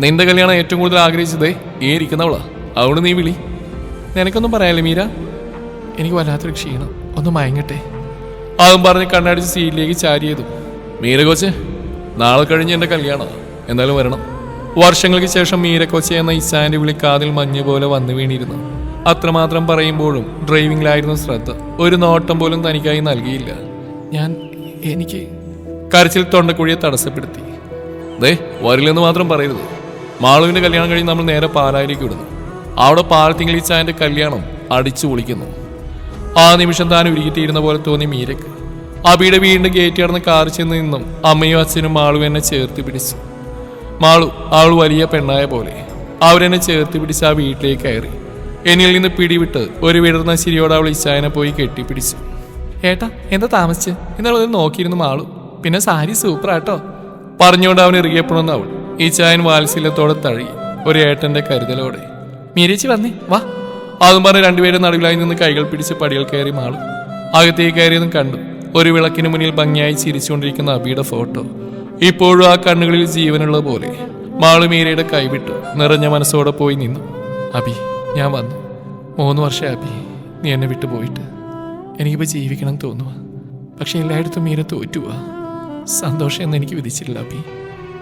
Speaker 2: നിന്റെ കല്യാണം ഏറ്റവും കൂടുതൽ ആഗ്രഹിച്ചതേ ഈ ഇരിക്കുന്നവളാ. അവള് നീ വിളി. നിനക്കൊന്നും പറയാല്ലേ മീര? എനിക്ക് വല്ലാത്തൊരു ക്ഷീണം, ഒന്ന് മയങ്ങട്ടെ. അതും പറഞ്ഞ് കണ്ണടിച്ച് സീറ്റിലേക്ക് ചാരിയതും. മീര കൊച്ചെ, നാളെ കഴിഞ്ഞ് എൻ്റെ കല്യാണം, എന്തായാലും വരണം. വർഷങ്ങൾക്ക് ശേഷം മീര കൊച്ചെ എന്ന ഇച്ചാൻ്റെ വിളി കാതിൽ മഞ്ഞ് പോലെ വന്നു വീണിരുന്നു. അത്രമാത്രം പറയുമ്പോഴും ഡ്രൈവിംഗിലായിരുന്നു ശ്രദ്ധ. ഒരു നോട്ടം പോലും തനിക്കായി നൽകിയില്ല. എനിക്ക് കരച്ചിൽ തൊണ്ടക്കുഴിയെ തടസ്സപ്പെടുത്തി. ദേ, വരില്ലെന്ന് മാത്രം പറയരുത്. മാളുവിന്റെ കല്യാണം കഴിഞ്ഞ് നമ്മൾ നേരെ പാലായിലേക്ക് വിടുന്നു. അവിടെ പാലത്തിങ്കിൽ ഇച്ചാൻ്റെ കല്യാണം അടിച്ചു പൊളിക്കുന്നു. ആ നിമിഷം താൻ ഉരുകിട്ടിയിരുന്ന പോലെ തോന്നി മീരക്ക്. അബിയുടെ വീണ്ടും ഗേറ്റ് കടന്ന് കാർ ചെന്ന് നിന്നും അമ്മയും അച്ഛനും മാളു എന്നെ ചേർത്ത് പിടിച്ചു. മാളു, അവൾ വലിയ പെണ്ണായ പോലെ അവരെന്നെ ചേർത്ത് പിടിച്ച് ആ വീട്ടിലേക്ക് കയറി. എന്നിൽ നിന്ന് പിടിവിട്ട് ഒരു വിടർന്ന ചിരിയോടെ അവൾ ഇച്ചായനെ പോയി കെട്ടിപ്പിടിച്ചു. ഏട്ടാ എന്താ താമസിച്ച്? എന്നുള്ളത് നോക്കിയിരുന്നു മാളു. പിന്നെ സാരി സൂപ്പറാട്ടോ പറഞ്ഞുകൊണ്ട് അവൻ ഇറുകിയപ്പോഴൊന്ന് അവൾ ഇച്ചായൻ വാത്സല്യത്തോടെ തഴി ഒരു ഏട്ടന്റെ കരുതലോടെ. മീരേച്ചി വന്നേ വാ. അതും പറഞ്ഞ് രണ്ടുപേരും നടുവിലായി നിന്ന് കൈകൾ പിടിച്ച് പടികൾ കയറി മാളു. അകത്തേക്ക് കയറിയതും കണ്ടു ഒരു വിളക്കിന് മുന്നിൽ ഭംഗിയായി ചിരിച്ചുകൊണ്ടിരിക്കുന്ന അബിയുടെ ഫോട്ടോ. ഇപ്പോഴും ആ കണ്ണുകളിൽ ജീവനുള്ള പോലെ. മാളു മീരയുടെ കൈവിട്ടു നിറഞ്ഞ മനസ്സോടെ പോയി നിന്നു. അബി ഞാൻ വന്നു. 3 വർഷം അബി നീ എന്നെ വിട്ടു പോയിട്ട്. എനിക്കിപ്പോൾ ജീവിക്കണം തോന്നുക. പക്ഷെ എല്ലായിടത്തും മീര തോറ്റുവാ. സന്തോഷം എന്ന് എനിക്ക് വിധിച്ചില്ല അബി.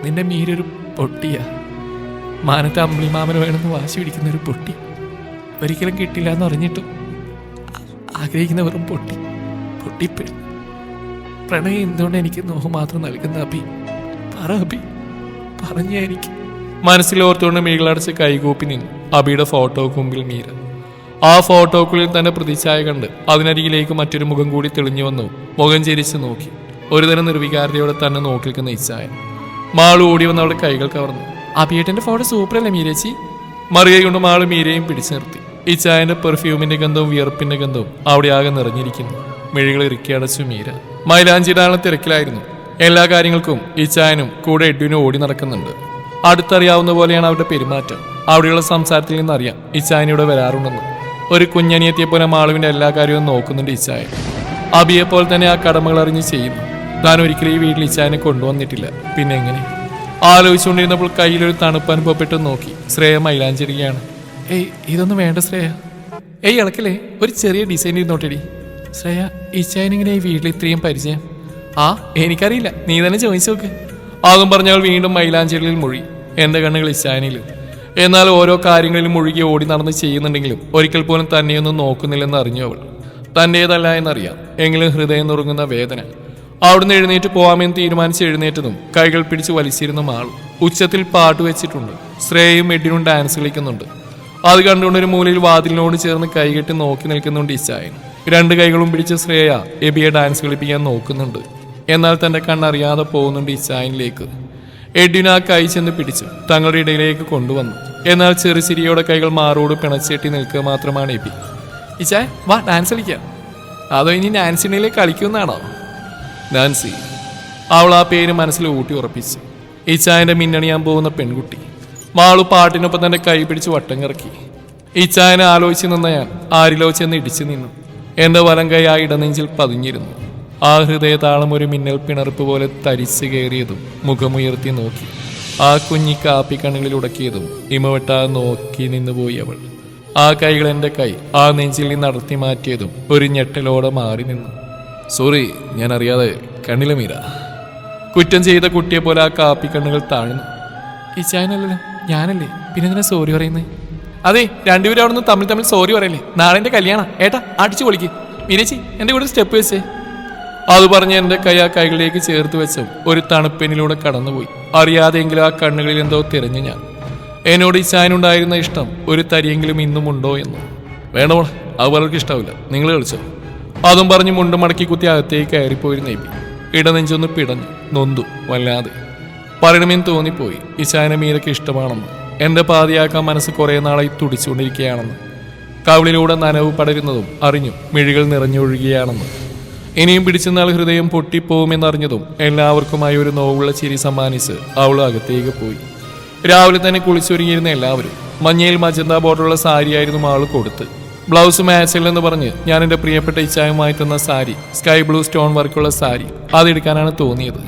Speaker 2: നിന്റെ മീരൊരു പൊട്ടിയാ. മാനത്തെ അമ്പിളിമാമന് വേണമെന്ന് വാശി പിടിക്കുന്ന ഒരു പൊട്ടി. ഒരിക്കലും കിട്ടില്ല എന്ന് അറിഞ്ഞിട്ടും ആഗ്രഹിക്കുന്ന വെറും പൊട്ടിപ്പെടും. പ്രണയം എന്തുകൊണ്ട് എനിക്ക് നോഹ് മാത്രം നൽകുന്ന അബി? പറ അബി, പറഞ്ഞ എനിക്ക്. മനസ്സിൽ ഓർത്തുകൊണ്ട് മീകളടച്ച് കൈകൂപ്പി നിന്നു അബിയുടെ ഫോട്ടോക്ക് മുമ്പിൽ മീര. ആ ഫോട്ടോക്കുള്ളിൽ തന്റെ പ്രതിച്ഛായ കണ്ട് അതിനരികിലേക്ക് മറ്റൊരു മുഖം കൂടി തെളിഞ്ഞു വന്നു. മുഖം ചിരിച്ചു നോക്കി ഒരുതരം നിർവികാരതയോടെ തന്നെ നോക്കി നിൽക്കുന്ന ഇച്ചായ. മാളു ഓടി വന്ന് അവളുടെ കൈകൾ കവർന്നു. അബിയേട്ടന്റെ ഫോട്ടോ സൂപ്പറല്ലേ മീരേച്ചി? മറികൈ കൊണ്ട് മാളു മീരയും പിടിച്ചു നിർത്തി. ഇച്ചായന്റെ പെർഫ്യൂമിന്റെ ഗന്ധവും വിയർപ്പിന്റെ ഗന്ധവും അവിടെ ആകെ നിറഞ്ഞിരിക്കുന്നു. മിഴികൾ ഇറുക്കി അടച്ചു മീര. മൈലാഞ്ചിടാനുള്ള തിരക്കിലായിരുന്നു. എല്ലാ കാര്യങ്ങൾക്കും ഇച്ചായനും കൂടെ എഡ്വിനും ഓടി നടക്കുന്നുണ്ട്. അടുത്തറിയാവുന്ന പോലെയാണ് അവരുടെ പെരുമാറ്റം. അവിടെയുള്ള സംസാരത്തിൽ നിന്നറിയാം ഇച്ചായനിവിടെ വരാറുണ്ടെന്ന്. ഒരു കുഞ്ഞനിയെത്തിയെ പോലെ മാളുവിന്റെ എല്ലാ കാര്യവും നോക്കുന്നുണ്ട് ഇച്ചായൻ. അബിയെ പോലെ തന്നെ ആ കടമകൾ അറിഞ്ഞ് ചെയ്യുന്നു. താൻ ഒരിക്കലും ഈ വീട്ടിൽ ഇച്ചായനെ കൊണ്ടുവന്നിട്ടില്ല. പിന്നെ എങ്ങനെ? ആലോചിച്ചുകൊണ്ടിരുന്നപ്പോൾ കയ്യിലൊരു തണുപ്പ് അനുഭവപ്പെട്ട് നോക്കി. ശ്രേയ മൈലാഞ്ചിരിക്കുകയാണ്. ഏയ് ഇതൊന്നും വേണ്ട ശ്രേയ. ഏയ് ഇളക്കല്ലേ, ഒരു ചെറിയ ഡിസൈൻ ഇരുന്നോട്ടേടി. ശ്രേയ ഇച്ചായനിങ്ങനെ ഈ വീട്ടിൽ ഇത്രയും പരിചയം? ആ എനിക്കറിയില്ല, നീ തന്നെ ചോദിച്ചു നോക്ക്. അതും പറഞ്ഞവൾ വീണ്ടും മൈലാഞ്ചിരിയിൽ മുഴുകി. എന്റെ കണ്ണുകൾ ഇച്ചായനിലും. എന്നാൽ ഓരോ കാര്യങ്ങളിലും മുഴുകി ഓടി നടന്ന് ചെയ്യുന്നുണ്ടെങ്കിലും ഒരിക്കൽ പോലും തന്നെയൊന്നും നോക്കുന്നില്ലെന്ന് അറിഞ്ഞു അവൾ. തൻ്റേതല്ല എന്നറിയാം, എങ്കിലും ഹൃദയം നുറുങ്ങുന്ന വേദന. അവിടുന്ന് എഴുന്നേറ്റ് പോവാമെന്ന് തീരുമാനിച്ച് എഴുന്നേറ്റതും കൈകൾ പിടിച്ച് വലിച്ചിരുന്ന മാളും. ഉച്ചത്തിൽ പാട്ട് വെച്ചിട്ടുണ്ട്. ശ്രേയയും എഡിനും ഡാൻസ് കളിക്കുന്നുണ്ട്. അത് കണ്ടുകൊണ്ട് ഒരു മൂലയിൽ വാതിലിനോട് ചേർന്ന് കൈകെട്ടി നോക്കി നിൽക്കുന്നുണ്ട് ഇച്ചായൻ. 2 കൈകളും പിടിച്ച് ശ്രേയ എബിയെ ഡാൻസ് കളിപ്പിക്കാൻ നോക്കുന്നുണ്ട്. എന്നാൽ തന്റെ കണ്ണറിയാതെ പോകുന്നുണ്ട് ഇച്ചായനിലേക്ക്. എഡിന് ആ കൈ ചെന്ന് പിടിച്ചു തങ്ങളുടെ ഇടയിലേക്ക് കൊണ്ടുവന്നു. എന്നാൽ ചെറുചിരിയോടെ കൈകൾ മാറോട് പിണച്ചേട്ടി നിൽക്കുക മാത്രമാണ് എബി. ഇച്ചായ വാ ഡാൻസ് കളിക്കാം. അതോ ഇനി നാൻസിനിലേക്ക് കളിക്കുന്നാണോ? നാൻസി, അവൾ ആ പേര് മനസ്സിൽ ഊട്ടി ഉറപ്പിച്ചു. ഇച്ചായന്റെ മിന്നണിയാൻ പോകുന്ന പെൺകുട്ടി. മാളു പാട്ടിനൊപ്പം തന്നെ കൈ പിടിച്ച് വട്ടം കറക്കി. ഇച്ചായനെ ആലോചിച്ച് നിന്ന ഞാൻ ആരിലോ ചെന്ന് ഇടിച്ചു നിന്നു. എന്റെ വലം കൈ ആ ഇടനെഞ്ചിൽ പതിഞ്ഞിരുന്നു. ആ ഹൃദയതാളം ഒരു മിന്നൽ പിണർപ്പ് പോലെ തരിച്ചു കയറിയതും മുഖമുയർത്തി നോക്കി. ആ കുഞ്ഞി കാപ്പിക്കണ്ണുകളിൽ ഉടക്കിയതും ഇമവെട്ടാതെ നോക്കി നിന്നുപോയി അവൾ. ആ കൈകൾ എൻ്റെ കൈ ആ നെഞ്ചിൽ നിന്ന് അടർത്തി മാറ്റിയതും ഒരു ഞെട്ടലോടെ മാറി നിന്നു. സോറി, ഞാൻ അറിയാതെ കണ്ണിലെ മീര. കുറ്റം ചെയ്ത കുട്ടിയെ പോലെ ആ കാപ്പിക്കണ്ണുകൾ താഴ്ന്നു. ഈ ചായനല്ലല്ലോ, ഞാനല്ലേ, പിന്നെ എന്തിനാ സോറി പറയുന്നേ? അതെ, രണ്ടുപേരും അവിടെ നിന്ന് തമ്മിൽ സോറി പറയല്ലേ. നാളെ എൻ്റെ കല്യാണം. ഏട്ടാ അടിച്ചു പൊളിക്ക്. മീരേച്ചി എൻ്റെ കൂടെ സ്റ്റെപ്പ് വെച്ചേ. അത് പറഞ്ഞ് എൻ്റെ കൈ ആ കൈകളിലേക്ക് ചേർത്ത് വെച്ചും ഒരു തണുപ്പെനിലൂടെ കടന്നുപോയി. അറിയാതെങ്കിലും ആ കണ്ണുകളിൽ എന്തോ തിരഞ്ഞു ഞാൻ. എന്നോട് ഇച്ചായനുണ്ടായിരുന്ന ഇഷ്ടം ഒരു തരിയെങ്കിലും ഇന്നും ഉണ്ടോ എന്ന്. വേണോ, അത് പലർക്ക് ഇഷ്ടാവില്ല, നിങ്ങൾ കളിച്ചോ. അതും പറഞ്ഞ് മുണ്ട് മടക്കി കുത്തി അകത്തേക്ക് കയറിപ്പോയിരുന്ന എബി. ഇടനെഞ്ചൊന്ന് പിടഞ്ഞു, നൊന്തു വല്ലാതെ. പറയണമെന്ന് തോന്നിപ്പോയി ഇച്ചായനെ മീരയ്ക്ക് ഇഷ്ടമാണെന്ന്. എൻ്റെ പാതിയാക്കാൻ മനസ്സ് കുറേ നാളായി തുടിച്ചുകൊണ്ടിരിക്കുകയാണെന്ന്. കവിളിലൂടെ നനവ് പടരുന്നതും അറിഞ്ഞു മിഴികൾ നിറഞ്ഞൊഴുകുകയാണെന്ന്. ഇനിയും പിടിച്ചെന്നാൽ ഹൃദയം പൊട്ടിപ്പോവുമെന്നറിഞ്ഞതും എല്ലാവർക്കുമായി ഒരു നോവുള്ള ചിരി സമ്മാനിച്ച് അവൾ അകത്തേക്ക് പോയി. രാവിലെ തന്നെ കുളിച്ചൊരുങ്ങിയിരുന്ന എല്ലാവരും. മഞ്ഞയിൽ മജന്ത ബോർഡറുള്ള സാരിയായിരുന്നു അവൾ കൊടുത്ത്. ബ്ലൗസ് മാച്ചില്ലെന്ന് പറഞ്ഞ് ഞാൻ എൻ്റെ പ്രിയപ്പെട്ട ഇച്ചായുമായി തന്ന സാരി, സ്കൈ ബ്ലൂ സ്റ്റോൺ വർക്കുള്ള സാരി, അതെടുക്കാനാണ് തോന്നിയത്.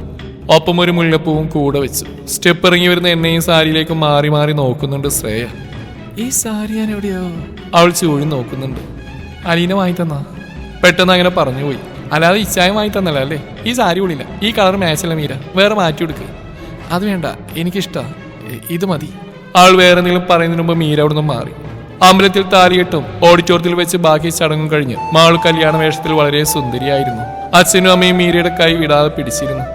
Speaker 2: ഒപ്പം ഒരു മുല്ലപ്പൂവും കൂടെ വെച്ചു. സ്റ്റെപ്പ് ഇറങ്ങി വരുന്ന എന്നെയും സാരിയിലേക്ക് മാറി മാറി നോക്കുന്നുണ്ട് ശ്രേയ. ഈ സാരി ഞാൻ എവിടെയോ? അവൾ ചൂഴി നോക്കുന്നുണ്ട്. അലീന വാങ്ങി തന്നാ? പെട്ടെന്ന് അങ്ങനെ പറഞ്ഞുപോയി. അല്ലാതെ ഇച്ചായം വാങ്ങി തന്നല്ല അല്ലേ? ഈ സാരി ഉള്ളില്ല, ഈ കളർ മാച്ചല്ല മീര, വേറെ മാറ്റി കൊടുക്ക്. അത് വേണ്ട, എനിക്കിഷ്ടാ, ഇത് മതി. അവൾ വേറെ എന്തെങ്കിലും പറയുന്നതിന് മുമ്പ് മീര അവിടെ നിന്ന് മാറി. അമ്പലത്തിൽ താലികെട്ടും ഓഡിറ്റോറിയത്തിൽ വെച്ച് ബാക്കി ചടങ്ങും കഴിഞ്ഞ് മാൾ കല്യാണ വേഷത്തിൽ വളരെ സുന്ദരിയായിരുന്നു. അച്ഛനും അമ്മയും മീരയുടെ കൈ വിടാതെ പിടിച്ചിരുന്നു.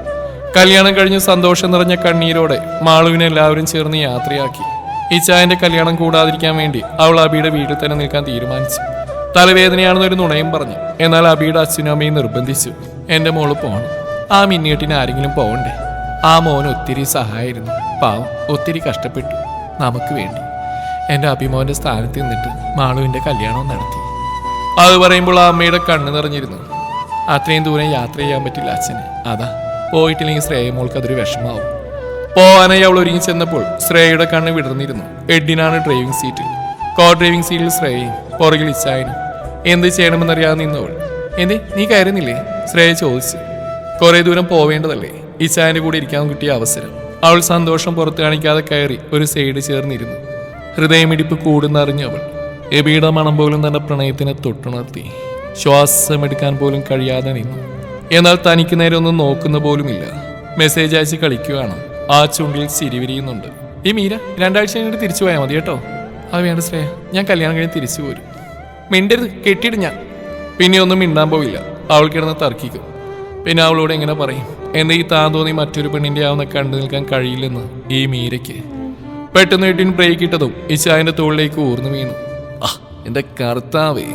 Speaker 2: കല്യാണം കഴിഞ്ഞ് സന്തോഷം നിറഞ്ഞ കണ്ണീരോടെ മാളുവിനെ എല്ലാവരും ചേർന്ന് യാത്രയാക്കി. ഇച്ചായന്റെ കല്യാണം കൂടാതിരിക്കാൻ വേണ്ടി അവൾ അബിയുടെ വീട്ടിൽ തന്നെ നിൽക്കാൻ തീരുമാനിച്ചു. തലവേദനയാണെന്നൊരു നുണയും പറഞ്ഞു. എന്നാൽ അബിയുടെ അച്ഛനും അമ്മയും നിർബന്ധിച്ചു. എൻ്റെ മോള് പോകണം, ആ മിന്നിയേട്ടിന് ആരെങ്കിലും പോകണ്ടേ? ആ മോന് ഒത്തിരി സഹായമായിരുന്നു, പാവം, ഒത്തിരി കഷ്ടപ്പെട്ടു നമുക്ക് വേണ്ടി. എൻ്റെ അഭിമോന്റെ സ്ഥാനത്ത് നിന്നിട്ട് മാളുവിൻ്റെ കല്യാണവും നടത്തി. അത് പറയുമ്പോൾ ആ അമ്മയുടെ കണ്ണ് നിറഞ്ഞിരുന്നു. അത്രയും ദൂരം യാത്ര ചെയ്യാൻ പറ്റില്ല അച്ഛന്. അതാ പോയിട്ടില്ലെങ്കിൽ ശ്രേയ മോൾക്ക് അതൊരു വിഷമാവും. പോവാനായി അവൾ ഒരുങ്ങി ചെന്നപ്പോൾ ശ്രേയയുടെ കണ്ണ് വിടർന്നിരുന്നു. എഡിനാണ് ഡ്രൈവിംഗ് സീറ്റിൽ, കോ ഡ്രൈവിംഗ് സീറ്റിൽ ശ്രേയയും, പുറകിൽ ഇച്ചായനും. എന്ത് ചെയ്യണമെന്നറിയാതെ നിന്നവൾ. എന്തേ നീ കയറുന്നില്ലേ? ശ്രേയ ചോദിച്ചു. കുറെ ദൂരം പോവേണ്ടതല്ലേ? ഇച്ചായന്റെ കൂടെ ഇരിക്കാൻ കിട്ടിയ അവസരം. അവൾ സന്തോഷം പുറത്ത് കാണിക്കാതെ കയറി ഒരു സൈഡ് ചേർന്നിരുന്നു. ഹൃദയമിടിപ്പ് കൂടുന്നറിഞ്ഞവൾ എബിയുടെ മണം പോലും തന്റെ പ്രണയത്തിനെ തൊട്ടുണർത്തി. ശ്വാസമെടുക്കാൻ പോലും കഴിയാതെ നിന്നു. എന്നാൽ തനിക്ക് നേരെ ഒന്നും നോക്കുന്ന പോലുമില്ല. മെസ്സേജ് അയച്ച് കളിക്കുകയാണ്. ആ ചുണ്ടിൽ ചിരിവിരിയുന്നുണ്ട്. ഈ മീര 2 ആഴ്ച കഴിഞ്ഞിട്ട് തിരിച്ചു പോയാൽ മതി കേട്ടോ. അത് വേണ്ട ശ്രേയ, ഞാൻ കല്യാണം കഴിഞ്ഞ് തിരിച്ചു പോരും. മിണ്ടരുത്, കെട്ടിയിട്ട് ഞാൻ. പിന്നെ ഒന്നും മിണ്ടാൻ പോവില്ല. അവൾ കിടന്ന് തർക്കിക്കും. പിന്നെ അവളോട് എങ്ങനെ പറയും? എന്നെ ഈ താൻ തോന്നി മറ്റൊരു പെണ്ണിന്റെ ആവുന്ന കണ്ടു നിൽക്കാൻ കഴിയില്ലെന്ന് ഈ മീരയ്ക്ക്. പെട്ടെന്ന് വീട്ടിന് ബ്രേക്ക് ഇട്ടതും ഇച്ചായന്റെ തോളിലേക്ക് ഊർന്നു വീണു. ആ എന്റെ കർത്താവേ,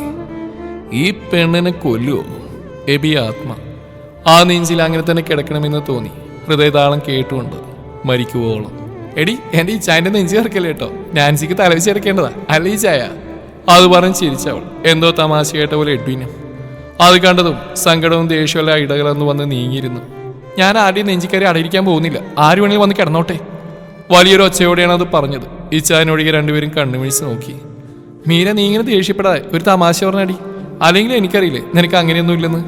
Speaker 2: ഈ പെണ്ണിനെ കൊല്ലുവോ? എബി ആത്മ ആ നെഞ്ചിൽ അങ്ങനെ തന്നെ കിടക്കണമെന്ന് തോന്നി. ഹൃദയതാളം കേട്ടുകൊണ്ട് മരിക്കുവോളം. എടി എന്റെ ഈ ചായന്റെ നെഞ്ചി ഇറക്കല്ലേ കേട്ടോ. നാൻസിക്ക് തലവെച്ച് ഇറക്കേണ്ടതാ അല്ല ഈ ചായ. അത് പറഞ്ഞ് ചിരിച്ചവൾ. എന്തോ തമാശ കേട്ട പോലെ എഡ്വിനും. അത് കണ്ടതും സങ്കടവും ദേഷ്യമെല്ലാം ഇടകലർന്നു വന്ന് നീങ്ങിയിരുന്നു. ഞാൻ ആദ്യം നെഞ്ചിക്കറി അടയിരിക്കാൻ പോകുന്നില്ല, ആര് വേണമെങ്കിൽ വന്ന് കിടന്നോട്ടെ. വലിയൊരു ഒച്ചയോടെയാണ് അത് പറഞ്ഞത്. ഈ ചായനൊഴികെ രണ്ടുപേരും കണ്ണുമിഴിച്ച് നോക്കി. മീര നീ ഇങ്ങനെ ദേഷ്യപ്പെടാതെ ഒരു തമാശ പറഞ്ഞടി. അല്ലെങ്കിൽ എനിക്കറിയില്ലേ നിനക്ക് അങ്ങനെയൊന്നും ഇല്ലെന്ന്.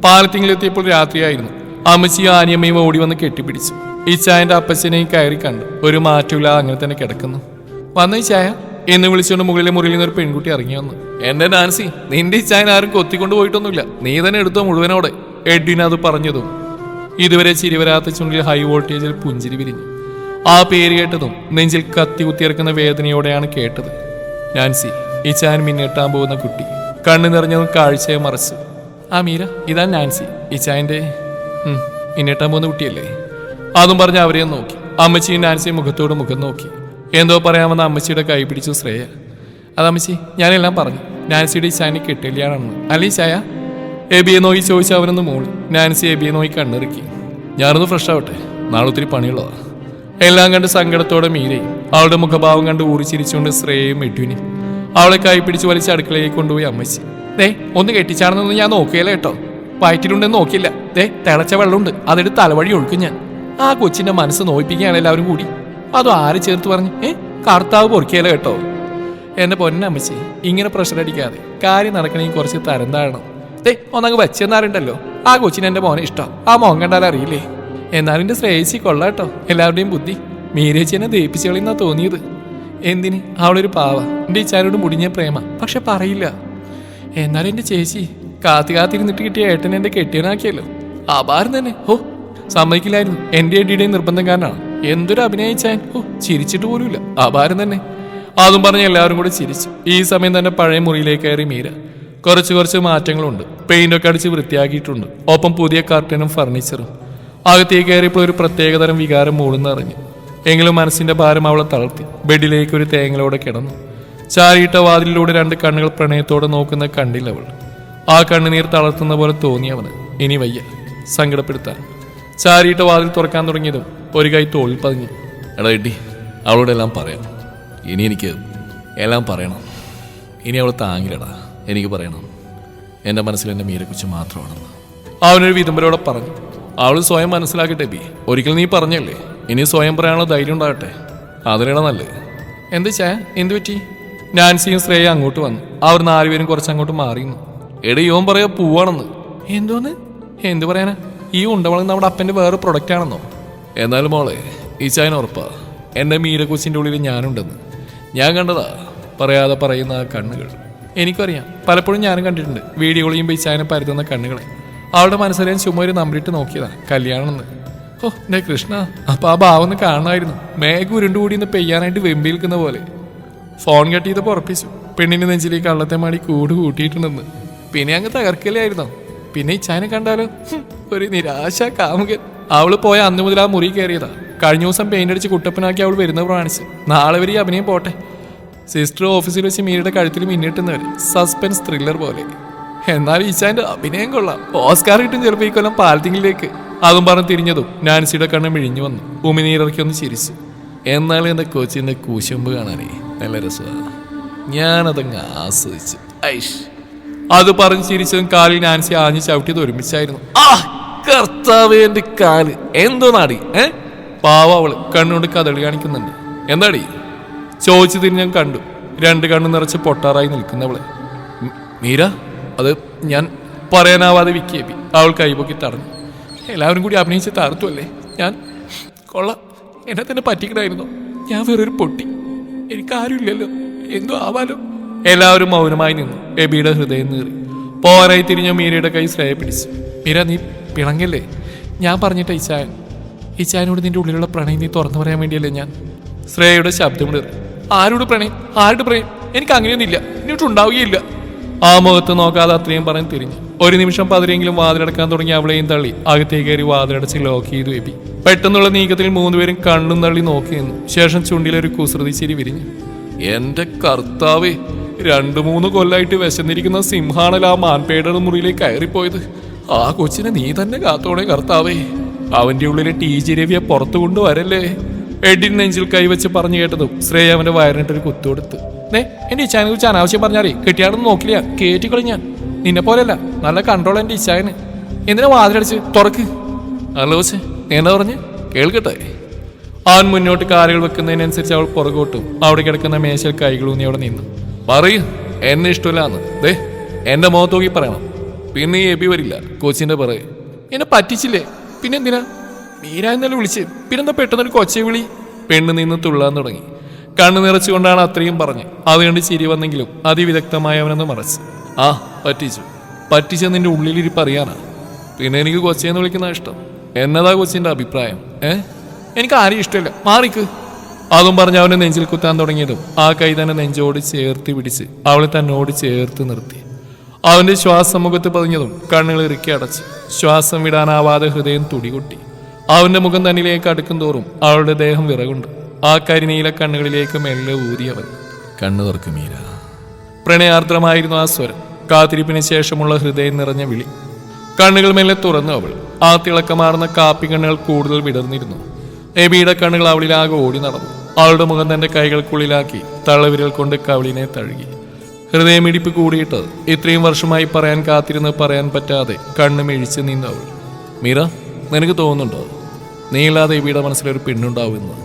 Speaker 2: പാലത്തിങ്ങിലെത്തിയപ്പോൾ രാത്രിയായിരുന്നു. അമ്മച്ചിയും ആനിയമ്മയും ഓടി വന്ന് കെട്ടിപ്പിടിച്ചു. ഈ ചായന്റെ അപ്പച്ചനെയും കയറി കണ്ടു. ഒരു മാറ്റമില്ലാതെ അങ്ങനെ തന്നെ കിടക്കുന്നു. വന്ന ഈ ചായ എന്ന് വിളിച്ചുകൊണ്ട് മുകളിലെ മുറിയിൽ നിന്ന് ഒരു പെൺകുട്ടി ഇറങ്ങി വന്നു. എന്റെ നാൻസി, നിന്റെ ഈ ചായൻ ആരും കൊത്തിക്കൊണ്ട് പോയിട്ടൊന്നുമില്ല, നീ തന്നെ എടുത്തോ മുഴുവനോടെ. എഡ്വിൻ അത് പറഞ്ഞതും ഇതുവരെ ചിരിവരാത്ത ചുണ്ടിൽ ഹൈ വോൾട്ടേജിൽ പുഞ്ചിരി വിരിഞ്ഞു. ആ പേര് കേട്ടതും നെഞ്ചിൽ കത്തി കുത്തിയിറക്കുന്ന വേദനയോടെയാണ് കേട്ടത്. നാൻസി, ഈ ചായൻ മിന്നിട്ടാൻ പോകുന്ന കുട്ടി. കണ്ണു നിറഞ്ഞതും കാഴ്ചയെ മറച്ചു. ആ മീര, ഇതാണ് നാൻസി, ഈ ചായന്റെ മിന്നിട്ടാൻ പോകുന്ന കുട്ടിയല്ലേ? അതും പറഞ്ഞ് അവരെയും നോക്കി. അമ്മച്ചിയും നാൻസിയും മുഖത്തോട് മുഖം നോക്കി. എന്തോ പറയാമെന്ന് അമ്മച്ചിയുടെ കൈ പിടിച്ചു ശ്രേയ. അതമ്മച്ചി, ഞാനെല്ലാം പറഞ്ഞു. നാൻസിയുടെ ഈ ചായനെ കെട്ടില്ലാണെന്ന് അല്ലേ? ഈ ചായ എബിയെ നോക്കി ചോദിച്ച അവനൊന്ന് മൂളി. നാൻസി എബിയെ നോക്കി കണ്ണിറുക്കി. ഞാനൊന്ന് ഫ്രഷ് ആവട്ടെ, നാളെ ഒത്തിരി പണിയുള്ളതാ. എല്ലാം കണ്ട് സങ്കടത്തോടെ മീരയും അവളുടെ മുഖഭാവം കണ്ട് ഊറിച്ചിരിച്ചുകൊണ്ട് ശ്രേയയും എഡ്വിനും. അവളെ കൈ പിടിച്ച് വലിച്ച് അടുക്കളയിലേക്ക് കൊണ്ടുപോയി അമ്മച്ചി. ദേ ഒന്ന് കെട്ടിച്ചാണെന്നൊന്നും ഞാൻ നോക്കിയല്ല കേട്ടോ. വയറ്റിലുണ്ടെന്ന് നോക്കിയില്ല. ദേ തിളച്ച വെള്ളമുണ്ട്, അതെടുത്ത് തലവഴി ഒഴുക്കും ഞാൻ. ആ കൊച്ചിന്റെ മനസ്സ് നോയിപ്പിക്കുകയാണ് എല്ലാവരും കൂടി. അതും ആര് ചേർത്ത് പറഞ്ഞു? കർത്താവ് പൊറുക്കിയല്ല കേട്ടോ. എന്റെ പൊന്നമ്മച്ചി, ഇങ്ങനെ പ്രഷർ അടിക്കാതെ കാര്യം നടക്കണമെങ്കിൽ കുറച്ച് തരം താഴണം. ദേ ഒന്നങ്ങ് വെച്ചെന്നാറുണ്ടല്ലോ. ആ കൊച്ചിന് എന്റെ മോനെ ഇഷ്ടം. ആ മോൻ കണ്ടാലും അറിയില്ലേ. എന്നാലും എന്റെ ശ്രേയസി കൊള്ളാട്ടോ, എല്ലാവരുടെയും ബുദ്ധി. മീരേച്ചി എന്നെ ദയിപ്പിച്ചു കളിന്നാ തോന്നിയത്. എന്തിന്? അവളൊരു പാവ. എന്റെ ഇച്ചാരോട് മുടിഞ്ഞ പ്രേമ, പക്ഷെ പറയില്ല. എന്നാലും എന്റെ ചേച്ചി കാത്തിരുന്നിട്ട് കിട്ടിയ ഏട്ടൻ എന്റെ കെട്ടിയനാക്കിയല്ലോ. അപാരം തന്നെ. ഓ സമ്മതിക്കില്ലായിരുന്നു. എന്റെ എഡിയുടെയും നിർബന്ധം കാരനാണ്. എന്തൊരു അഭിനയിച്ചാൻ. ഓ ചിരിച്ചിട്ട് പോലുമില്ല. അപാരം തന്നെ. അതും പറഞ്ഞ് എല്ലാവരും കൂടെ ചിരിച്ചു. ഈ സമയം തന്നെ പഴയ മുറിയിലേക്ക് കയറി മീര. കുറച്ച് മാറ്റങ്ങളുണ്ട്. പെയിന്റൊക്കെ അടിച്ച് വൃത്തിയാക്കിയിട്ടുണ്ട്. ഒപ്പം പുതിയ കർട്ടനും ഫർണിച്ചറും. അകത്തേക്ക് കയറിയപ്പോൾ ഒരു പ്രത്യേകതരം വികാരം മൂടുന്നറിഞ്ഞു. എങ്കിലും മനസ്സിന്റെ ഭാരം അവളെ തളർത്തി. ബെഡിലേക്ക് ഒരു തേങ്ങലോടെ കിടന്നു. ചാരിയിട്ട വാതിലിലൂടെ 2 കണ്ണുകൾ പ്രണയത്തോടെ നോക്കുന്ന കണ്ടില്ലവൾ. ആ കണ്ണുനീർ തളർത്തുന്ന പോലെ തോന്നിയവന്. ഇനി വയ്യ സങ്കടപ്പെടുത്താൻ. ചാരിയിട്ട വാതിൽ തുറക്കാൻ തുടങ്ങിയതും ഒരു കൈ തോളിൽ പതിഞ്ഞു.
Speaker 1: എടാ എഡി, അവളോട് എല്ലാം പറയാം. ഇനി എനിക്ക് എല്ലാം പറയണം. ഇനി അവൾ താങ്ങിലടാ. എനിക്ക് പറയണം, എൻ്റെ മനസ്സിൽ എൻ്റെ മീരക്കുറിച്ച് മാത്രമാണെന്ന്.
Speaker 2: അവനൊരു വിതുമ്പലോടെ പറഞ്ഞു.
Speaker 1: അവൾ സ്വയം മനസ്സിലാക്കട്ടെ ബി. ഒരിക്കൽ നീ പറഞ്ഞല്ലേ, ഇനി സ്വയം പറയാനുള്ള ധൈര്യം ഉണ്ടാകട്ടെ. അതിനാണ് നല്ലത്.
Speaker 2: എന്ത് ചായ? എന്തു പറ്റി? നാൻസിയും ശ്രേയ അങ്ങോട്ട് വന്നു. അവർ 4 പേരും കുറച്ചങ്ങോട്ട് മാറിയുന്നു.
Speaker 1: എടേ യോൻ പറയാ പൂവാണെന്ന്.
Speaker 2: എന്തോന്ന്? എന്തു പറയാനാ? ഈ ഉണ്ടവള് നമ്മുടെ അപ്പന്റെ വേറെ പ്രൊഡക്റ്റ് ആണെന്നോ?
Speaker 1: എന്നാലും മോളെ, ഈ ചായന ഉറപ്പാ എൻ്റെ മീരക്കുച്ചിൻ്റെ ഉള്ളിൽ ഞാനുണ്ടെന്ന്. ഞാൻ കണ്ടതാ പറയാതെ പറയുന്ന ആ കണ്ണുകൾ.
Speaker 2: എനിക്കറിയാം, പലപ്പോഴും ഞാനും കണ്ടിട്ടുണ്ട് വീഡിയോകളെയും ഈ ചായനെ പരുതുന്ന കണ്ണുകളെ. അവളുടെ മനസ്സിലാൻ ചുമ്മാ ഒരു നമ്പറിട്ട് നോക്കിയതാ കല്യാണം എന്ന്. ഓ എന്റെ കൃഷ്ണ, അപ്പൊ ആ ഭാവം ഒന്ന് കാണണമായിരുന്നു. മേഘ ഉരുണ്ടുകൂടി ഇന്ന് പെയ്യാനായിട്ട് വെമ്പിൽക്കുന്ന പോലെ. ഫോൺ കട്ട് ചെയ്തപ്പോൾ ഉറപ്പിച്ചു പെണ്ണിന്റെ നെഞ്ചിലേക്ക് കള്ളത്തെ മാടി കൂട്ടിയിട്ടുണ്ടെന്ന്. പിന്നെ അങ്ങ് തകർക്കലായിരുന്നോ? പിന്നെ ഈ ചായനെ കണ്ടാലോ ഒരു നിരാശ കാമുകൻ. അവള് പോയ അന്ന് മുതൽ ആ മുറി കയറിയതാ. കഴിഞ്ഞ ദിവസം പെയിന്റ് അടിച്ച് കുട്ടപ്പനാക്കി അവൾ വരുന്ന പ്രാണിച്ച്. നാളെ വരെ ഈ അഭിനയം പോട്ടെ. സിസ്റ്റർ ഓഫീസിൽ വെച്ച് മീരയുടെ കഴുത്തിൽ മിന്നിട്ടുന്നവര് സസ്പെൻസ് ത്രില്ലർ പോലെ. എന്നാലും ഈച്ചാന്റെ അഭിനയം കൊള്ളാം. ഓസ്കാർ കിട്ടും ചിലപ്പോൾ ഈ കൊല്ലം പാലത്തിങ്ങിലേക്ക്. അതും പറഞ്ഞ് തിരിഞ്ഞതും നാൻസിയുടെ കണ്ണ് മിഴിഞ്ഞു വന്നു. ഉമിനീരിറക്കി ഒന്ന് ചിരിച്ചു. എന്നാലും എന്റെ കൊച്ചിന്റെ കൂശുമ്പ് കാണാനേ
Speaker 1: നല്ല രസമാണ്. ഞാനതങ്ങ് ആസ്വദിച്ച്. ഐഷ്.
Speaker 2: അത് പറഞ്ഞ് ചിരിച്ചതും കാലിൽ നാൻസി ആഞ്ഞ് ചവിട്ടിയത് ഒരുമിച്ചായിരുന്നു.
Speaker 1: ആ കർത്താവേ, എന്റെ കാല് എന്തോ നാടി.
Speaker 2: പാവ അവള് കണ്ണുകൊണ്ട് കഥകളി കാണിക്കുന്നുണ്ട്.
Speaker 1: എന്താടി
Speaker 2: ചോദിച്ചു തിരിഞ്ഞ് ഞാൻ കണ്ടു. 2 കണ്ണു നിറച്ച് പൊട്ടാറായി നിൽക്കുന്നവളെ.
Speaker 1: മീര,
Speaker 2: അത് ഞാൻ പറയാനാവാതെ വിക്കിയേപ്പി. അവൾ കൈപൊക്കി തടഞ്ഞു. എല്ലാവരും കൂടി അഭിനയിച്ച് തകർത്തുമല്ലേ ഞാൻ. കൊള്ളാം, എന്നെ തന്നെ പറ്റിക്കണമായിരുന്നു. ഞാൻ വേറൊരു പൊട്ടി. എനിക്കാരുമില്ലല്ലോ, എന്തോ ആവാലോ. എല്ലാവരും മൗനമായി നിന്നു. എബിയുടെ ഹൃദയം നീറി. പോവാനായി തിരിഞ്ഞ മീരയുടെ കൈ ശ്രേയ പിടിച്ചു. മീര, നീ പിണങ്ങല്ലേ? ഞാൻ പറഞ്ഞിട്ട ഇച്ചായനോട് നിന്റെ ഉള്ളിലുള്ള പ്രണയം നീ തുറന്നു പറയാൻ വേണ്ടിയല്ലേ ഞാൻ. ശ്രേയയുടെ ശബ്ദമിടറി. ആരോട് പ്രണയം? ആരുടെ പ്രണയം? എനിക്ക് അങ്ങനെയൊന്നുമില്ല, ഇനിയിട്ടുണ്ടാവുകയില്ല. ആ മുഖത്ത് നോക്കാതെ അത്രയും പറഞ്ഞ് തിരിഞ്ഞു. ഒരു നിമിഷം പതിരെങ്കിലും വാതിലടക്കാൻ തുടങ്ങി അവളെയും തള്ളി അകത്തേക്ക് കയറി വാതിലടച്ച് ലോക്ക് ചെയ്തു എബി. പെട്ടെന്നുള്ള നീക്കത്തിൽ 3 പേരും കണ്ണും തള്ളി നോക്കി നിന്നു. ശേഷം ചുണ്ടിലൊരു കുസൃതി ചിരി വിരിഞ്ഞു.
Speaker 1: എന്റെ കർത്താവേ,
Speaker 2: 2-3 കൊല്ലായിട്ട് വിശന്നിരിക്കുന്ന സിംഹാണൽ ആ മാൻപേടയുടെ മുറിയിലേക്ക് കയറിപ്പോയത്. ആ കൊച്ചിനെ നീ തന്നെ കാത്തോണേ കർത്താവേ. അവന്റെ ഉള്ളിലെ ടീജി രവിയെ പുറത്തു കൊണ്ടുവരല്ലേ. എഡിൻ നെഞ്ചിൽ കൈവച്ച് പറഞ്ഞു കേട്ടതും ശ്രേയ അവന്റെ വയറിനിട്ടൊരു കുത്തുകൊടുത്ത്. എന്റെ ഇച്ചായനെ കുറിച്ച് അനാവശ്യം പറഞ്ഞാലേ കെട്ടിയാണെന്ന് നോക്കില്ല, കേറ്റിക്കളി ഞാൻ. നിന്നെ പോലെയല്ല, നല്ല കൺട്രോൾ എന്റെ ഇച്ചായന്. എന്തിനാ വാതിലടിച്ച് തുറക്ക്.
Speaker 1: ആലോചിച്ച് എന്താ പറഞ്ഞ് കേൾക്കട്ടെ.
Speaker 2: അവൻ മുന്നോട്ട് കാലുകൾ വെക്കുന്നതിനനുസരിച്ച് അവൾ പുറകോട്ടും അവിടെ കിടക്കുന്ന മേശയിൽ കൈകളൂന്നി അവിടെ നിന്നു.
Speaker 1: പറയൂ, എന്നെ ഇഷ്ടമില്ലാന്ന്. എന്റെ മുഖത്ത് നോക്കി പറയണം. പിന്നെ ഈ എബി വരില്ല കോച്ചിന്റെ പറയേ.
Speaker 2: എന്നെ പറ്റിച്ചില്ലേ? പിന്നെന്തിനാ? മീര എന്നല്ലേ വിളിച്ച്, പിന്നെന്താ പെട്ടെന്നൊരു കൊച്ചെ വിളി?
Speaker 1: പെണ്ണ് നിന്ന് തുള്ളാൻ തുടങ്ങി.
Speaker 2: കണ്ണു നിറച്ചുകൊണ്ടാണ് അത്രയും പറഞ്ഞ്. അതുകൊണ്ട് ചിരി വന്നെങ്കിലും അതിവിദഗ്ധമായി അവനെന്ന് മറച്ച്.
Speaker 1: ആ പറ്റിച്ച നിന്റെ ഉള്ളിലിരിപ്പ് അറിയാനാ. പിന്നെ എനിക്ക് കൊച്ചെന്ന് വിളിക്കുന്ന ഇഷ്ടം. എന്നതാ കൊച്ചിന്റെ അഭിപ്രായം?
Speaker 2: എനിക്ക് ആരെയും ഇഷ്ടമില്ല, മാറിക്ക്. അതും പറഞ്ഞ് അവനെ നെഞ്ചിൽ കുത്താൻ തുടങ്ങിയതും ആ കൈ തന്നെ നെഞ്ചോട് ചേർത്ത് പിടിച്ച് അവളെ തന്നോട് ചേർത്ത് നിർത്തി. അവന്റെ ശ്വാസം മുഖത്ത് പതിഞ്ഞതും കണ്ണുകൾ ഇറുക്കി അടച്ച്. ശ്വാസം വിടാനാവാതെ ഹൃദയം തുടികൊട്ടി. അവന്റെ മുഖം തന്നിലേക്ക് അടുക്കും തോറും അവളുടെ ദേഹം വിറകുണ്ട്. ആ കരിനീല കണ്ണുകളിലേക്ക് മെല്ലെ ഊതിയവൻ.
Speaker 1: കണ്ണു തുറക്കും മീര.
Speaker 2: പ്രണയാർദ്രമായിരുന്നു ആ സ്വരം. കാത്തിരിപ്പിന് ശേഷമുള്ള ഹൃദയം നിറഞ്ഞ വിളി. കണ്ണുകൾ മെല്ലെ തുറന്നു അവൾ. ആ തിളക്കമാർന്ന കാപ്പി കണ്ണുകൾ കൂടുതൽ വിടർന്നിരുന്നു. എബിയുടെ കണ്ണുകൾ അവളിലാകെ ഓടി നടന്നു. അവളുടെ മുഖം തന്റെ കൈകൾക്കുള്ളിലാക്കി തള്ളവിരൽ കൊണ്ട് കവിളിനെ തഴുകി. ഹൃദയമിടിപ്പ് കൂടിയിട്ട് ഇത്രയും വർഷമായി പറയാൻ കാത്തിരുന്ന് പറയാൻ പറ്റാതെ കണ്ണ് മിഴിച്ച് നിന്നു അവൾ.
Speaker 1: മീര, നിനക്ക് തോന്നുന്നുണ്ടോ നീയില്ലാതെ എബിയുടെ മനസ്സിലൊരു പെണ്ണുണ്ടാവുമെന്ന്?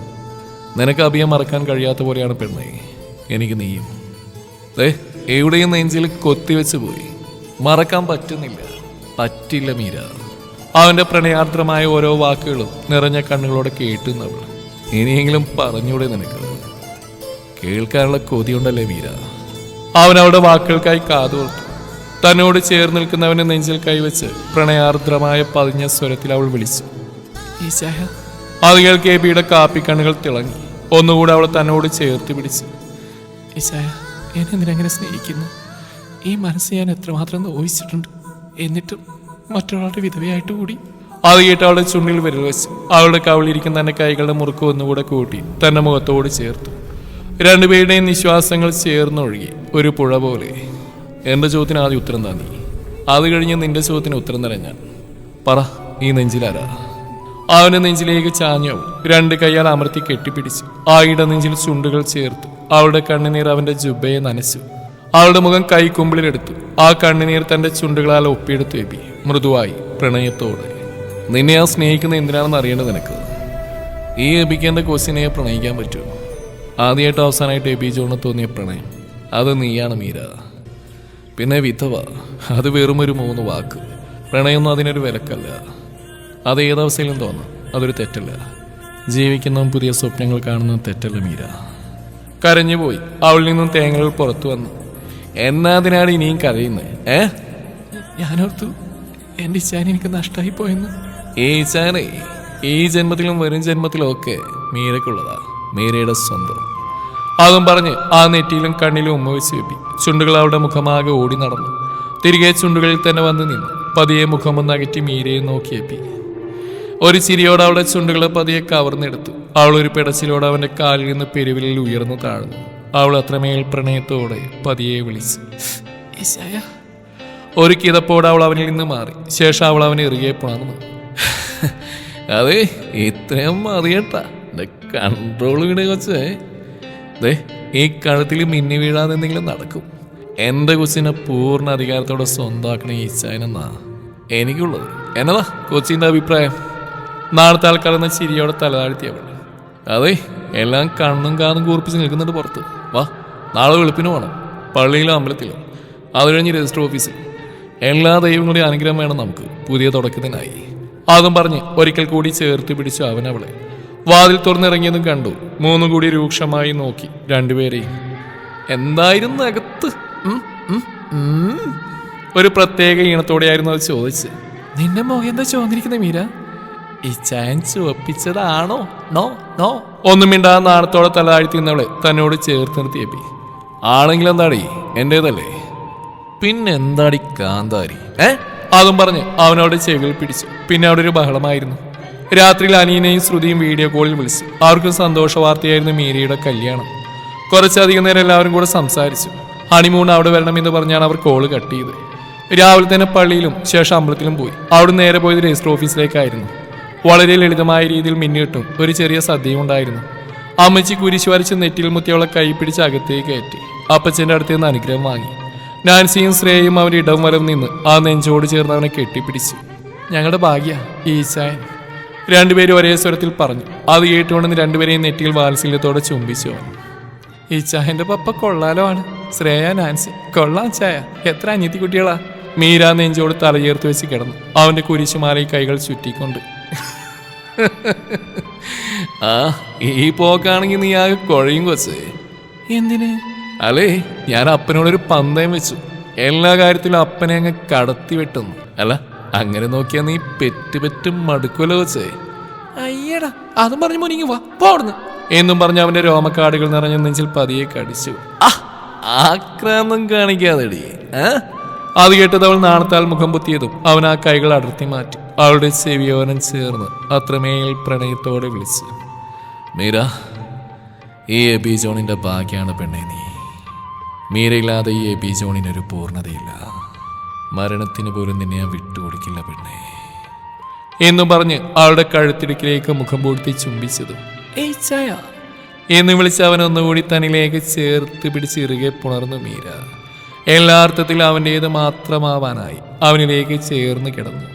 Speaker 1: നിനക്ക് അഭിയം മറക്കാൻ കഴിയാത്ത പോലെയാണ് പെണ്ണെ എനിക്ക് നീയും. എവിടെയും നെഞ്ചിൽ കൊത്തിവെച്ച് പോയി. മറക്കാൻ പറ്റില്ല മീര.
Speaker 2: അവന്റെ പ്രണയാർദ്രമായ ഓരോ വാക്കുകളും നിറഞ്ഞ കണ്ണുകളോടെ കേട്ടുന്നവൾ.
Speaker 1: ഇനിയെങ്കിലും പറഞ്ഞൂടെ നിനക്ക്? കേൾക്കാനുള്ള കൊതിയുണ്ടല്ലേ മീര?
Speaker 2: അവൻ അവളുടെ വാക്കുകൾക്കായി കാതോർത്തു. തന്നോട് ചേർന്ന് നിൽക്കുന്നവനെ നെഞ്ചിൽ കൈവച്ച് പ്രണയാർദ്രമായ പതിഞ്ഞ സ്വരത്തിൽ അവൾ വിളിച്ചു. ഈശായ. അത് കേൾക്കെ എബിയുടെ കാപ്പിക്കണ്ണുകൾ തിളങ്ങി. ഒന്നുകൂടെ അവൾ തന്നോട് ചേർത്ത് പിടിച്ചു. ഈശായ, എന്നെന്തിനങ്ങനെ സ്നേഹിക്കുന്നു? ഈ മനസ്സ് ഞാൻ എത്രമാത്രം നോവിച്ചിട്ടുണ്ട്. എന്നിട്ടും മറ്റൊരാളുടെ വിധവയായിട്ട് കൂടി. അത് കേട്ട് അവളുടെ ചുണ്ടിൽ വിരൽ വെച്ച് അവളുടെ കവിളിരിക്കുന്ന തന്റെ കൈകളുടെ മുറുക്ക് ഒന്നുകൂടെ കൂട്ടി തന്റെ മുഖത്തോട് ചേർത്തു. 2 പേരുടെയും നിശ്വാസങ്ങൾ ചേർന്നൊഴുകി ഒരു പുഴ പോലെ.
Speaker 1: എന്റെ ചോദ്യത്തിന് ആദ്യം ഉത്തരം താ നീ.
Speaker 2: അത് കഴിഞ്ഞ് നിന്റെ ചോദ്യത്തിന് ഉത്തരം തരാൻ ഞാൻ.
Speaker 1: പറ, ഈ നെഞ്ചിലാരാ?
Speaker 2: അവന് നെഞ്ചിലേക്ക് ചാഞ്ഞു. 2 കൈയാൽ അമർത്തി കെട്ടിപ്പിടിച്ചു. ആ ഇടനെഞ്ചിൽ ചുണ്ടുകൾ ചേർത്തു. അവളുടെ കണ്ണുനീർ അവന്റെ ജുബയെ നനച്ചു. അവളുടെ മുഖം കൈക്കുമ്പിളിലെടുത്തു. ആ കണ്ണുനീർ തന്റെ ചുണ്ടുകളാൽ ഒപ്പിയെടുത്തു എബി മൃദുവായി പ്രണയത്തോടെ.
Speaker 1: നിന്നെ ആ സ്നേഹിക്കുന്ന എന്തിനാണെന്ന് അറിയേണ്ടത് നിനക്ക്. ഈ എബിക്ക് എന്റെ കൊച്ചിനെ പ്രണയിക്കാൻ പറ്റുമോ? ആദ്യമായിട്ട് അവസാനമായിട്ട് എബി ജോണ് തോന്നിയ പ്രണയം അത് നീയാണ് മീര. പിന്നെ വിധവ, അത് വെറുമൊരു 3 വാക്ക്. പ്രണയമൊന്നും അതിനൊരു വിലക്കല്ല. അത് ഏതവസ്ഥയിലും തോന്നാം, അതൊരു തെറ്റല്ല. ജീവിക്കുന്നതും പുതിയ സ്വപ്നങ്ങൾ കാണുന്നതും തെറ്റല്ല മീര.
Speaker 2: കരഞ്ഞുപോയി. അവളിൽ നിന്നും തേങ്ങകൾ പുറത്തു വന്നു.
Speaker 1: എന്നാതിനാണ് ഇനിയും കരയുന്നത്?
Speaker 2: ഞാനോർത്തു എന്റെ ഇച്ചാൻ എനിക്ക് നഷ്ടമായി പോയെന്ന്.
Speaker 1: ഈ ഇച്ചാനെ ഈ ജന്മത്തിലും വരും ജന്മത്തിലും ഒക്കെ മീരക്കുള്ളതാ, മീരയുടെ സ്വന്തം.
Speaker 2: അതും പറഞ്ഞ് ആ നെറ്റിയിലും കണ്ണിലും ഉമ്മ വെച്ച് വെപ്പി. ചുണ്ടുകൾ അവളുടെ മുഖമാകെ ഓടി നടന്നു. തിരികെ ചുണ്ടുകളിൽ തന്നെ വന്ന് നിന്നു. പതിയെ മുഖമൊന്ന് അകറ്റി മീരയെ നോക്കിയെപ്പി. ഒരു ചിരിയോടെ അവളുടെ ചുണ്ടുകളെ പതിയെ കവർന്നെടുത്തു. അവൾ ഒരു പിടച്ചിലോടെ അവന്റെ കാലിൽ നിന്ന് പെരുവിലിൽ ഉയർന്നു താഴ്ന്നു. അവൾ അത്രമേൽ പ്രണയത്തോടെ പതിയെ വിളിച്ചു. ഒരു കിതപ്പോടെ അവൾ അവനിൽ നിന്ന് മാറി. ശേഷം അവൾ അവനെ ഇറുകെ പുണർന്നു.
Speaker 1: അതെ, ഇത്രയും മതിയട്ടാ എന്റെ കൺട്രോൾ വീട് കൊച്ചേ.
Speaker 2: ഈ കഴുത്തിൽ മിന്നി വീഴാതെ എന്തെങ്കിലും നടക്കും. എൻ്റെ കൊച്ചിനെ പൂർണ്ണ അധികാരത്തോടെ സ്വന്തമാക്കണ ഈ ചായനെന്നാ എനിക്കുള്ളത്. എന്നതാ കൊച്ചിൻ്റെ അഭിപ്രായം? നാളത്തെ ആൾക്കാരെന്ന ചിരിയോടെ തലതാഴ്ത്തിയവൾ. അതെ, എല്ലാം കണ്ണും കാതും കൂർപ്പിച്ച് നിൽക്കുന്നുണ്ട് പുറത്ത്. വാ, നാളെ വെളുപ്പിന് വേണം, പള്ളിയിലും അമ്പലത്തിലും, അത് കഴിഞ്ഞ് രജിസ്റ്റർ ഓഫീസിൽ. എല്ലാ ദൈവങ്ങളുടെയും അനുഗ്രഹം വേണം നമുക്ക് പുതിയ തുടക്കത്തിനായി. അതും പറഞ്ഞ് ഒരിക്കൽ കൂടി ചേർത്ത് പിടിച്ചു അവൻ അവളെ. വാതിൽ തുറന്നിറങ്ങിയതും കണ്ടു. മൂന്നും കൂടി രൂക്ഷമായി നോക്കി രണ്ടുപേരെയും. എന്തായിരുന്നു അകത്ത്? ഒരു പ്രത്യേക ഈണത്തോടെയായിരുന്നു അത് ചോദിച്ച്. നിന്റെ മുഖം എന്താ ചോദിച്ചിരിക്കുന്ന മീര? ഈ ചാൻസ് ഒപ്പിച്ചതാണോ? No no. ഒന്നും മിണ്ടാതെ നാണത്തോടെ തലതാഴ്ത്തി നിന്നവളെ തന്നോട് ചേർത്ത് നിർത്തിയപ്പി. ആണെങ്കിൽ എന്താടി, എന്റേതല്ലേ? പിന്നെന്താടി കാന്താരി? അതും പറഞ്ഞ് അവനോട് ചെവിയിൽ പിടിച്ചു. പിന്നെ അവിടെ ഒരു ബഹളമായിരുന്നു. രാത്രിയിൽ അനീനയും ശ്രുതിയും വീഡിയോ കോളിൽ വിളിച്ചു. അവർക്ക് സന്തോഷ വാർത്തയായിരുന്നു മീരയുടെ കല്യാണം. കുറച്ചധികം നേരം എല്ലാവരും കൂടെ സംസാരിച്ചു. ഹണിമൂൺ അവിടെ വരണമെന്ന് പറഞ്ഞാണ് അവർ കോള് കട്ട് ചെയ്ത്. രാവിലെ തന്നെ പള്ളിയിലും ശേഷം അമ്പലത്തിലും പോയി. അവിടെ നേരെ പോയത് രജിസ്റ്റർ ഓഫീസിലേക്കായിരുന്നു. വളരെ ലളിതമായ രീതിയിൽ മിന്നിട്ടും ഒരു ചെറിയ സദ്യയും ഉണ്ടായിരുന്നു. അമ്മച്ചി കുരിശ് വരച്ച് നെറ്റിൽ മുത്തിയവളെ കൈ പിടിച്ച് അകത്തേക്ക് കയറ്റി അപ്പച്ചൻ്റെ അടുത്ത് നിന്ന് അനുഗ്രഹം വാങ്ങി. നാൻസിയും ശ്രേയയും അവൻ്റെ ഇടം വലം നിന്ന് ആ നെഞ്ചോട് ചേർന്ന് അവനെ കെട്ടിപ്പിടിച്ചു. ഞങ്ങളുടെ ഭാഗ്യ ഈശായൻ, രണ്ടുപേരും ഒരേ സ്വരത്തിൽ പറഞ്ഞു. അത് കേട്ടുകൊണ്ടെന്ന് രണ്ടുപേരെയും നെറ്റിയിൽ വാത്സല്യത്തോടെ ചുംബിച്ചു അവൻ. ഈച്ചായൻ്റെ പപ്പ കൊള്ളാലോ ആണ്. ശ്രേയ, നാൻസി കൊള്ളാം ചായ. എത്ര അനിയത്തി കുട്ടികളാ. മീര നെഞ്ചോട് തലയേർത്ത് വെച്ച് കിടന്നു, അവൻ്റെ കുരിശുമാലയിൽ കൈകൾ ചുറ്റിക്കൊണ്ട്. ആ, ഈ പോക്കാണെങ്കിൽ നീ ആകെ കുഴയും കൊച്ചേ. എന്തിന്? അല്ലേ, ഞാൻ അപ്പനോടൊരു പന്തയം വെച്ചു. എല്ലാ കാര്യത്തിലും അപ്പനെ അങ്ങ് കടത്തി വെട്ടുന്നു. അല്ല, അങ്ങനെ നോക്കിയാ നീ പെറ്റും മടുക്കുമല്ലോ കൊച്ചേ. അയ്യടാ, അതും പറഞ്ഞു മോനിങ്ങി വാ പോടുന്നു എന്നും പറഞ്ഞ് അവന്റെ രോമക്കാടുകൾ നിറഞ്ഞ നെഞ്ചിൽ പതിയെ കടിച്ചു. ആക്രാന്തം കാണിക്കാതെടി. അത് കേട്ടത് അവൾ നാണത്താൽ മുഖം പൊത്തിയതും അവൻ ആ കൈകൾ അടർത്തി മാറ്റി അവളുടെ ചെവിയോരം ചേർന്ന് അത്രമേൽ പ്രണയത്തോടെ വിളിച്ചു. മീര, ഈ എബി ജോണിന്റെ ഭാഗ്യാണ് പെണ്ണെ നീ. മീരയില്ലാതെ ഈ എബി ജോണിനൊരു പൂർണ്ണതയില്ല. മരണത്തിന് പോലും നിന്നെ ഞാൻ വിട്ടുകൊടുക്കില്ല പെണ്ണെ എന്നും പറഞ്ഞ് അവളുടെ കഴുത്തിടുക്കിലേക്ക് മുഖം പൂഴ്ത്തി ചുംബിച്ചതും ഏയ് ചായ എന്ന് വിളിച്ച് അവൻ ഒന്നുകൂടി തന്നിലേക്ക് ചേർത്ത് പിടിച്ച് ഇറുകെ പുണർന്നു മീര. എല്ലാ അർത്ഥത്തിലും അവൻ്റേത് മാത്രമാവാനായി അവനിലേക്ക് ചേർന്ന് കിടന്നു.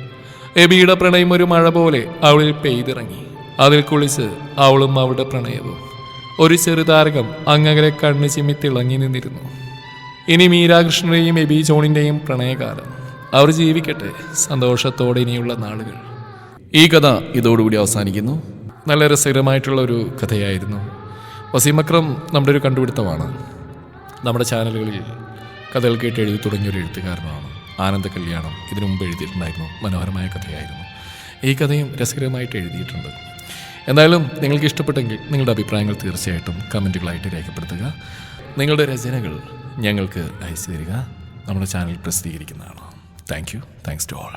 Speaker 2: എബിയുടെ പ്രണയം ഒരു മഴ പോലെ അവളിൽ പെയ്തിറങ്ങി. അതിൽ കുളിച്ച് അവളും അവളുടെ പ്രണയവും. ഒരു ചെറുതാരകം അങ്ങകലെ കണ്ണു ചിമ്മി തിളങ്ങി നിന്നിരുന്നു. ഇനി മീരാകൃഷ്ണന്റെയും എബി ജോണിൻ്റെയും പ്രണയകാലം. അവർ ജീവിക്കട്ടെ സന്തോഷത്തോടെ ഇനിയുള്ള നാളുകൾ.
Speaker 1: ഈ കഥ ഇതോടുകൂടി അവസാനിക്കുന്നു. നല്ല രസകരമായിട്ടുള്ള ഒരു കഥയായിരുന്നു. വസീം അക്രം നമ്മുടെ ഒരു കണ്ടുപിടുത്തമാണ്. നമ്മുടെ ചാനലുകളിൽ കഥകൾ കേട്ട് എഴുതി തുടങ്ങിയൊരു എഴുത്തുകാരനാണ്. ആനന്ദ കല്യാണം ഇതിനു മുമ്പ് എഴുതിയിട്ടുണ്ടായിരുന്നു. മനോഹരമായ കഥയായിരുന്നു. ഈ കഥയും രസകരമായിട്ട് എഴുതിയിട്ടുണ്ട്. എന്തായാലും നിങ്ങൾക്ക് ഇഷ്ടപ്പെട്ടെങ്കിൽ നിങ്ങളുടെ അഭിപ്രായങ്ങൾ തീർച്ചയായിട്ടും കമൻറ്റുകളായിട്ട് രേഖപ്പെടുത്തുക. നിങ്ങളുടെ രചനകൾ ഞങ്ങൾക്ക് അയച്ചു തരിക. നമ്മുടെ ചാനൽ പ്രസിദ്ധീകരിക്കുന്നതാണ്. Thanks to all.